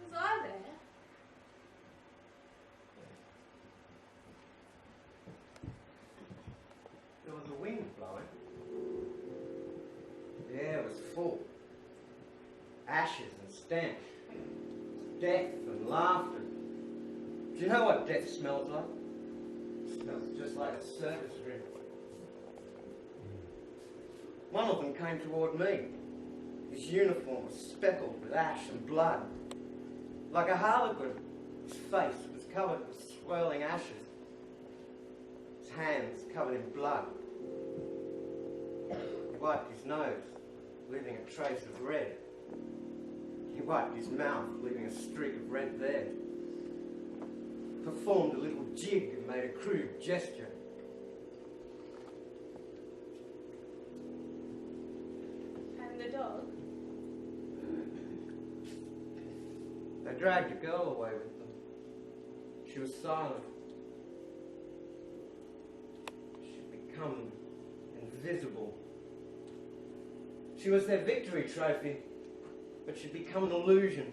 Was I there? There was a wind blowing. The air was full. Ashes and stench. Death and laughter. Do you know what death smells like? It smells just like a circus ring. One of them came toward me. His uniform was speckled with ash and blood. Like a harlequin, his face was covered with swirling ashes. His hands covered in blood. He wiped his nose, leaving a trace of red. He wiped his mouth, leaving a streak of red there. Performed a little jig and made a crude gesture. And the dog? They dragged a girl away with them. She was silent. become invisible. She was their victory trophy, but she'd become an illusion.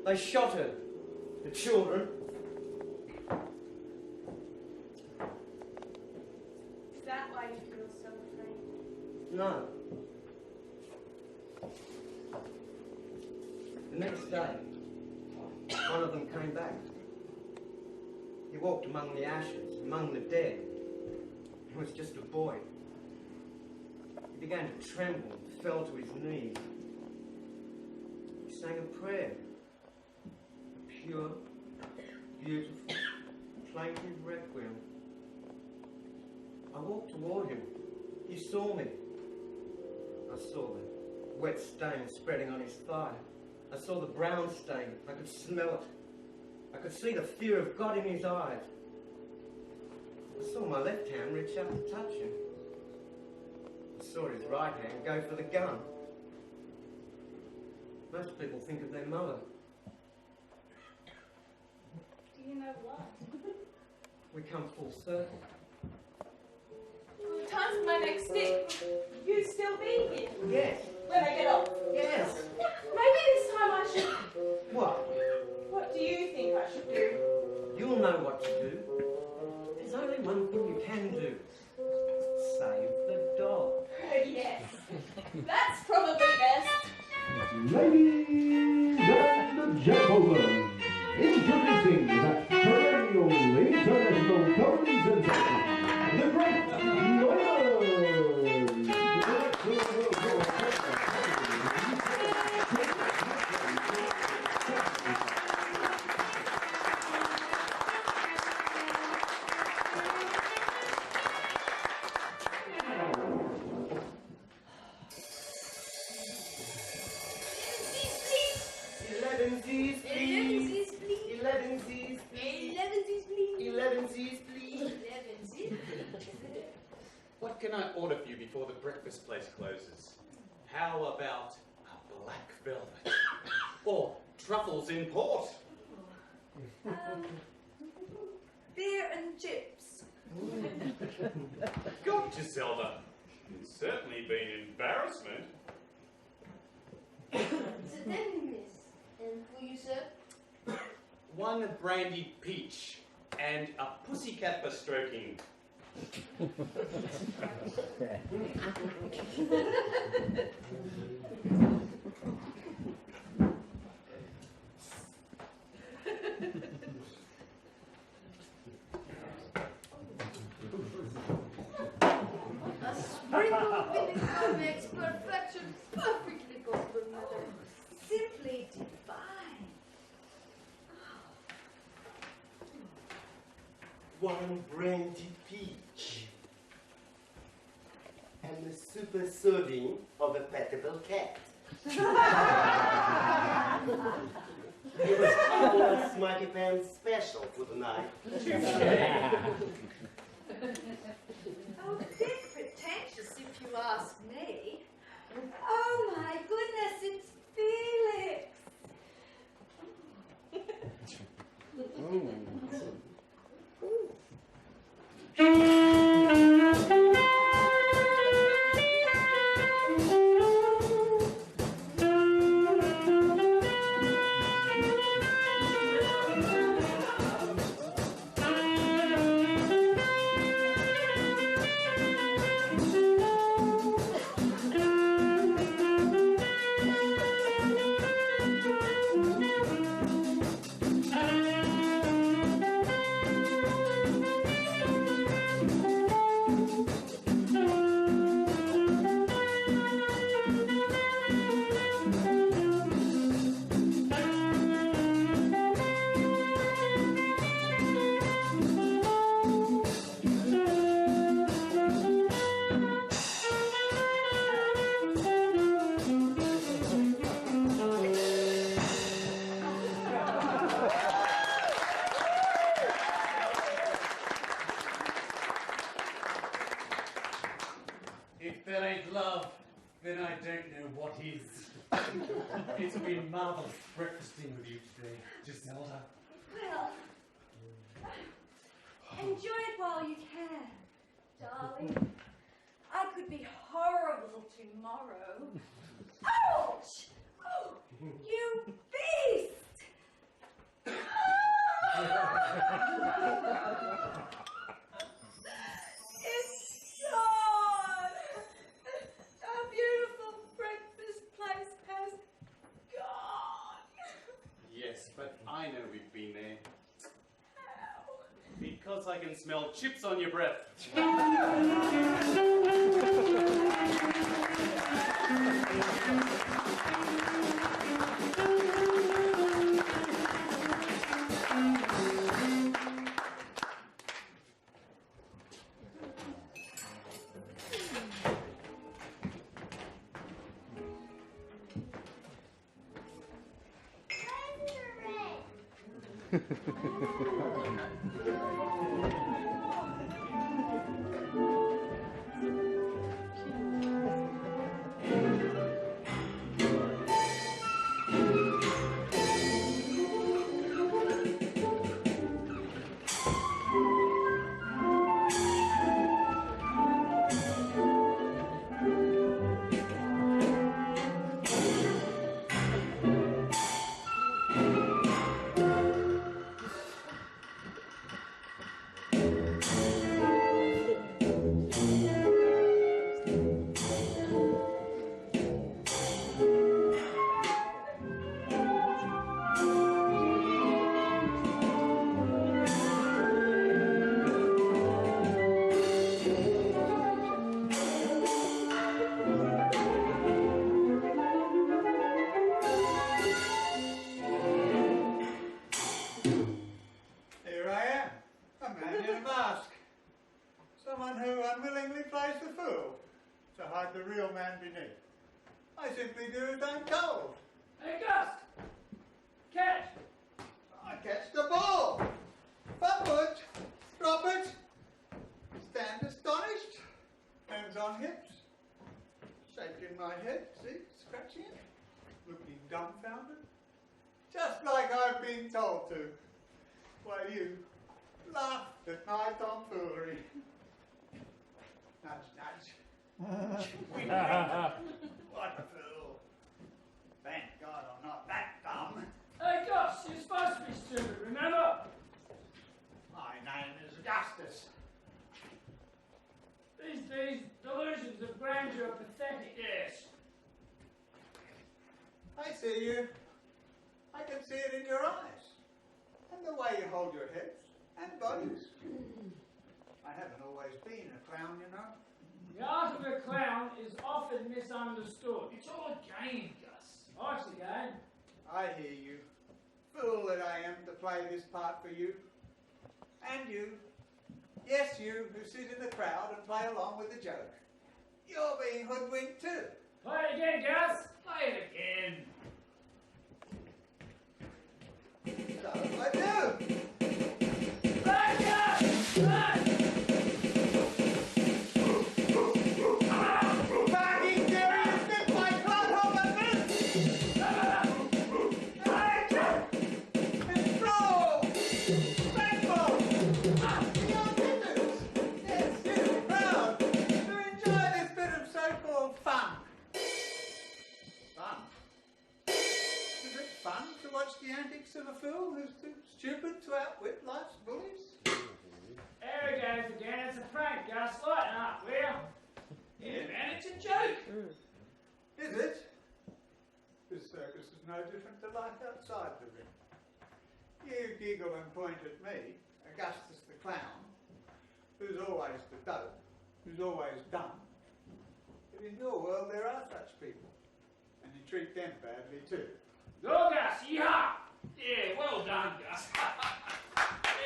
They shot her, the children. Is that why you feel so afraid? No. The next day, one of them came back. He walked among the ashes, among the dead. He was just a boy. He began to tremble and fell to his knees. He sang a prayer. A pure, beautiful, plaintive requiem. I walked toward him. He saw me. I saw the wet stain spreading on his thigh. I saw the brown stain. I could smell it. I could see the fear of God in his eyes. I saw my left hand reach out to touch him. I saw his right hand go for the gun. Most people think of their mother. Do you know what? We come full circle. Well, time for my next stick. You still be here? Yes. When I get off? Yes. Maybe this time I should... What? What do you think I should do? You'll know what to do. There's only one thing you can do. Save the dog. Yes. That's probably best. Ladies and gentlemen, introducing that perennial international tone sensation, the great What can I order for you before the breakfast place closes? How about a black velvet? Or truffles in port? Beer and chips. Gotcha, Zelda. It's certainly been embarrassment. Certainly, miss. And for you, sir? One brandy peach and a pussycat for stroking. A sprinkle of vinegar makes perfection perfectly possible, madam. Simply divine. One brandy peach. And a super serving of a petable cat. It was all Smarty Pants special for the night. Oh, a bit pretentious if you ask me. Oh my goodness, it's Felix. If that ain't love, then I don't know what is. It's been marvellous breakfasting with you today, Giselda. Well, enjoy it while you can. darling. I could be horrible tomorrow. Ouch! Oh, you beast! It's gone! Our beautiful breakfast place has gone! Yes, but I know we've been there. How? Because I can smell chips on your breath. Here I am, a man in a mask. Someone who unwillingly plays the fool to hide the real man beneath. I simply do as I'm told. Hey, Gus! Catch! I catch the ball. Fumble it. Drop it. Stand astonished. Hands on hips. Shaking my head, see? Scratching it. Looking dumbfounded. Just like I've been told to. While you laughed at my tomfoolery. Nudge, nudge. Wink, wink. What a fool. Thank God I'm not that dumb. Hey, Gus, you're supposed to be stupid, remember? My name is Augustus. These delusions of grandeur are pathetic. Yes. I see you. I can see it in your eyes. And the way you hold your heads and bodies. I haven't always been a clown, you know. The art of a clown is often misunderstood. It's all a game, Gus. Oh, it's a game. I hear you. Fool that I am to play this part for you. And you. Yes, you who sit in the crowd and play along with the joke. You're being hoodwinked too. Play it again, Gus. Play it again. So I do. Run, Gus! Run! Fucking serious, this I can't hold my fist. Control! Thankful! Your business! Yes, you, proud to enjoy this bit of so-called fun. Fun? Is it fun to watch the antics of a fool who's too stupid to outwit life's bullies? There it goes again. It's a prank, Gus. Lighten up, will you? Yeah, man, it's a joke. Is it? This circus is no different to life outside the ring. You giggle and point at me, Augustus the clown, who's always the dope, who's always dumb. But in your world there are such people, and you treat them badly too. Go, Gus. Yeehaw! Yeah, well done, Gus.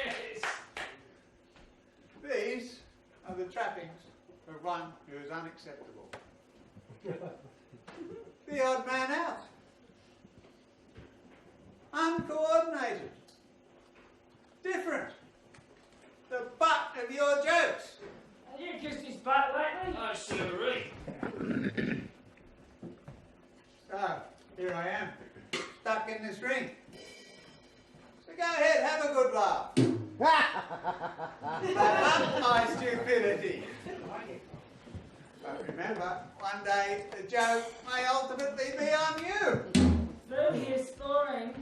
Yes. These are the trappings of one who is unacceptable. The odd man out. Uncoordinated. Different. The butt of your jokes. Have you kissed his butt lately? Oh, sirree. So, here I am, stuck in this ring. So go ahead, have a good laugh. Laugh up my stupidity. Remember, one day the joke may ultimately be on you. Food here's thawing.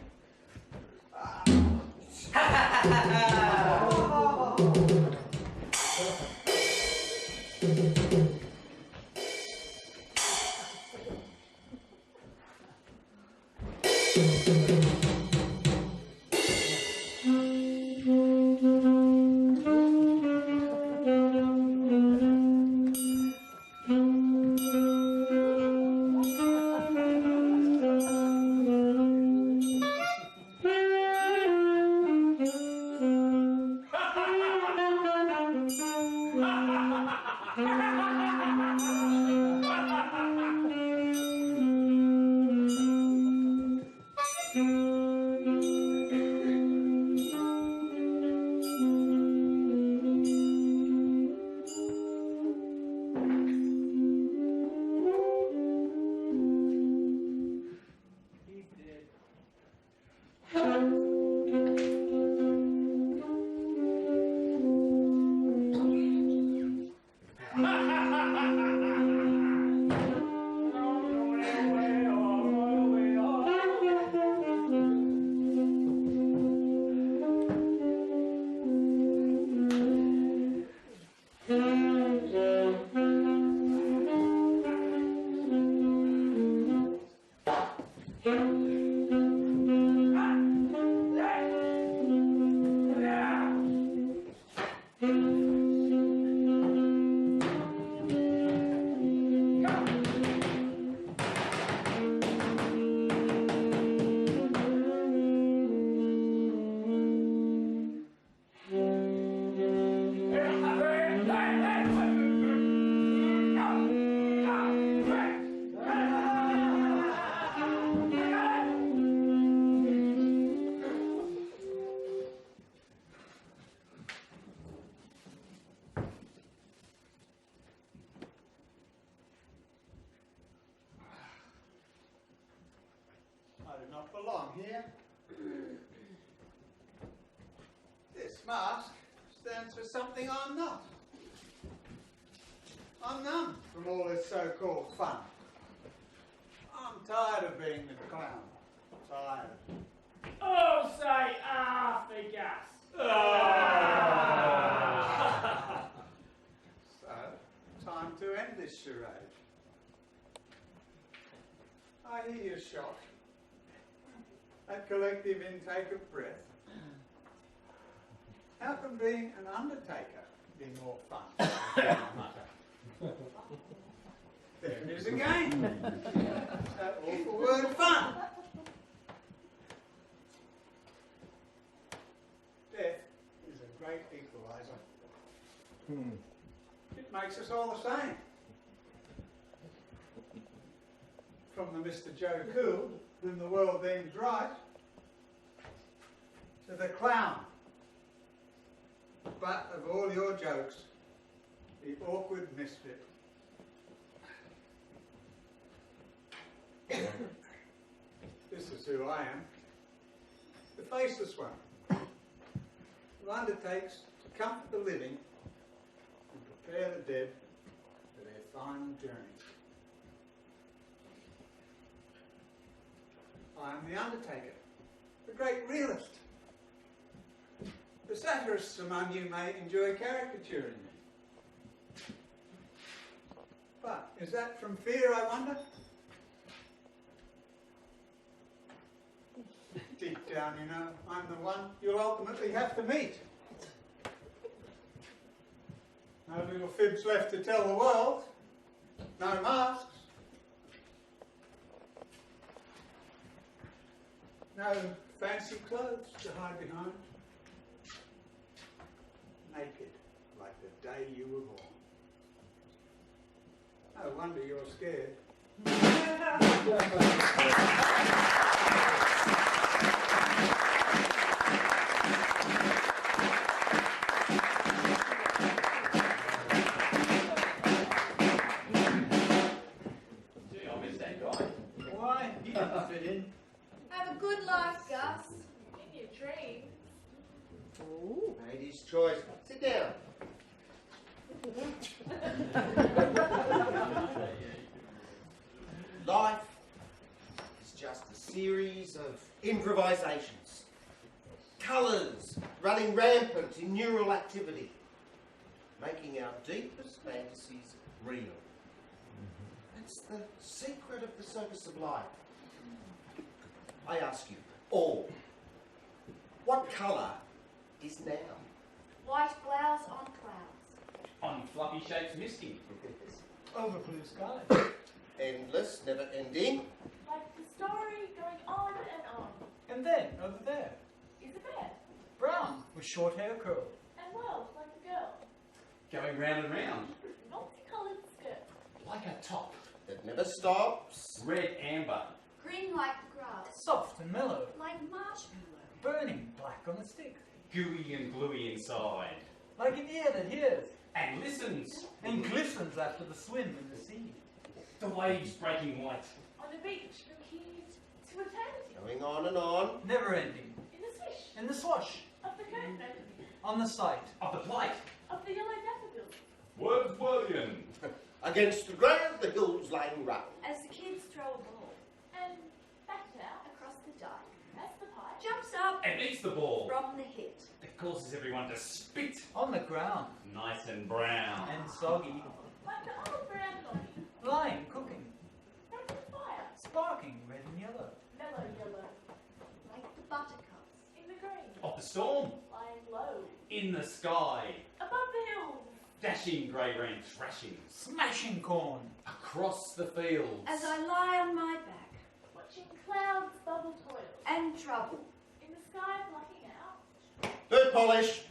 I do not belong here. This mask stands for something I'm not. I'm numb from all this so-called fun. I'm tired of being the clown. Tired. Oh, say, for gas. So, time to end this charade. I hear you're shocked. That collective intake of breath. How can being an undertaker be more fun? There it is again. That awful word fun. Death is a great equaliser. It makes us all the same. From the Mr. Joe Cool, whom the world deems right, to the clown, butt of all your jokes, the awkward misfit. This is who I am, the faceless one, who undertakes to comfort the living and prepare the dead for their final journey. I am the undertaker, the great realist. The satirists among you may enjoy caricaturing me. But is that from fear, I wonder? Deep down, you know, I'm the one you'll ultimately have to meet. No little fibs left to tell the world. No masks. No fancy clothes to hide behind. Naked, like the day you were born. No wonder you're scared. Gee, I miss that guy. Why? He didn't fit in. Have a good life, Gus. In your dreams. Lady's choice. Sit down. improvisations, colours running rampant in neural activity, making our deepest fantasies real. That's the secret of the Circus of Life. I ask you all, what colour is now? White blouse on clouds. On fluffy shapes misty. Over blue sky. Endless, never ending. Like the story going on and on. And then, over there, Is a bear. brown, with short hair curl. And well, like a girl. Going round and round. Multicoloured skirt. Like a top. That never stops. Red amber. Green like the grass. Soft and mellow. Like marshmallow. Burning black on a stick. Gooey and gluey inside. Like an ear that hears. And listens. And glistens after the swim in the sea. The waves breaking white. On a beach from here to eternity. Going on and on. Never ending. In the swish In the swash. of the curtain opening. On the sight. Of the plight. Of the yellow daffodils. Wordsworthian. Against the grey of the hills lying round. As the kids throw a ball And back out. across the dike. That's the pie. Jumps up And eats the ball. from the hit. It causes everyone to spit. On the ground. Nice and brown. And soggy. Like the old brown noggy. Lying, cooking. Like the fire. Sparking red and yellow. Mellow yellow. Like the buttercups. In the green. Of the storm. Lying low. In the sky. Above the hills. Dashing grey rain thrashing. Smashing corn. Across the fields. As I lie on my back. Watching clouds bubble toil. And trouble. In the sky blocking out. Bird polish.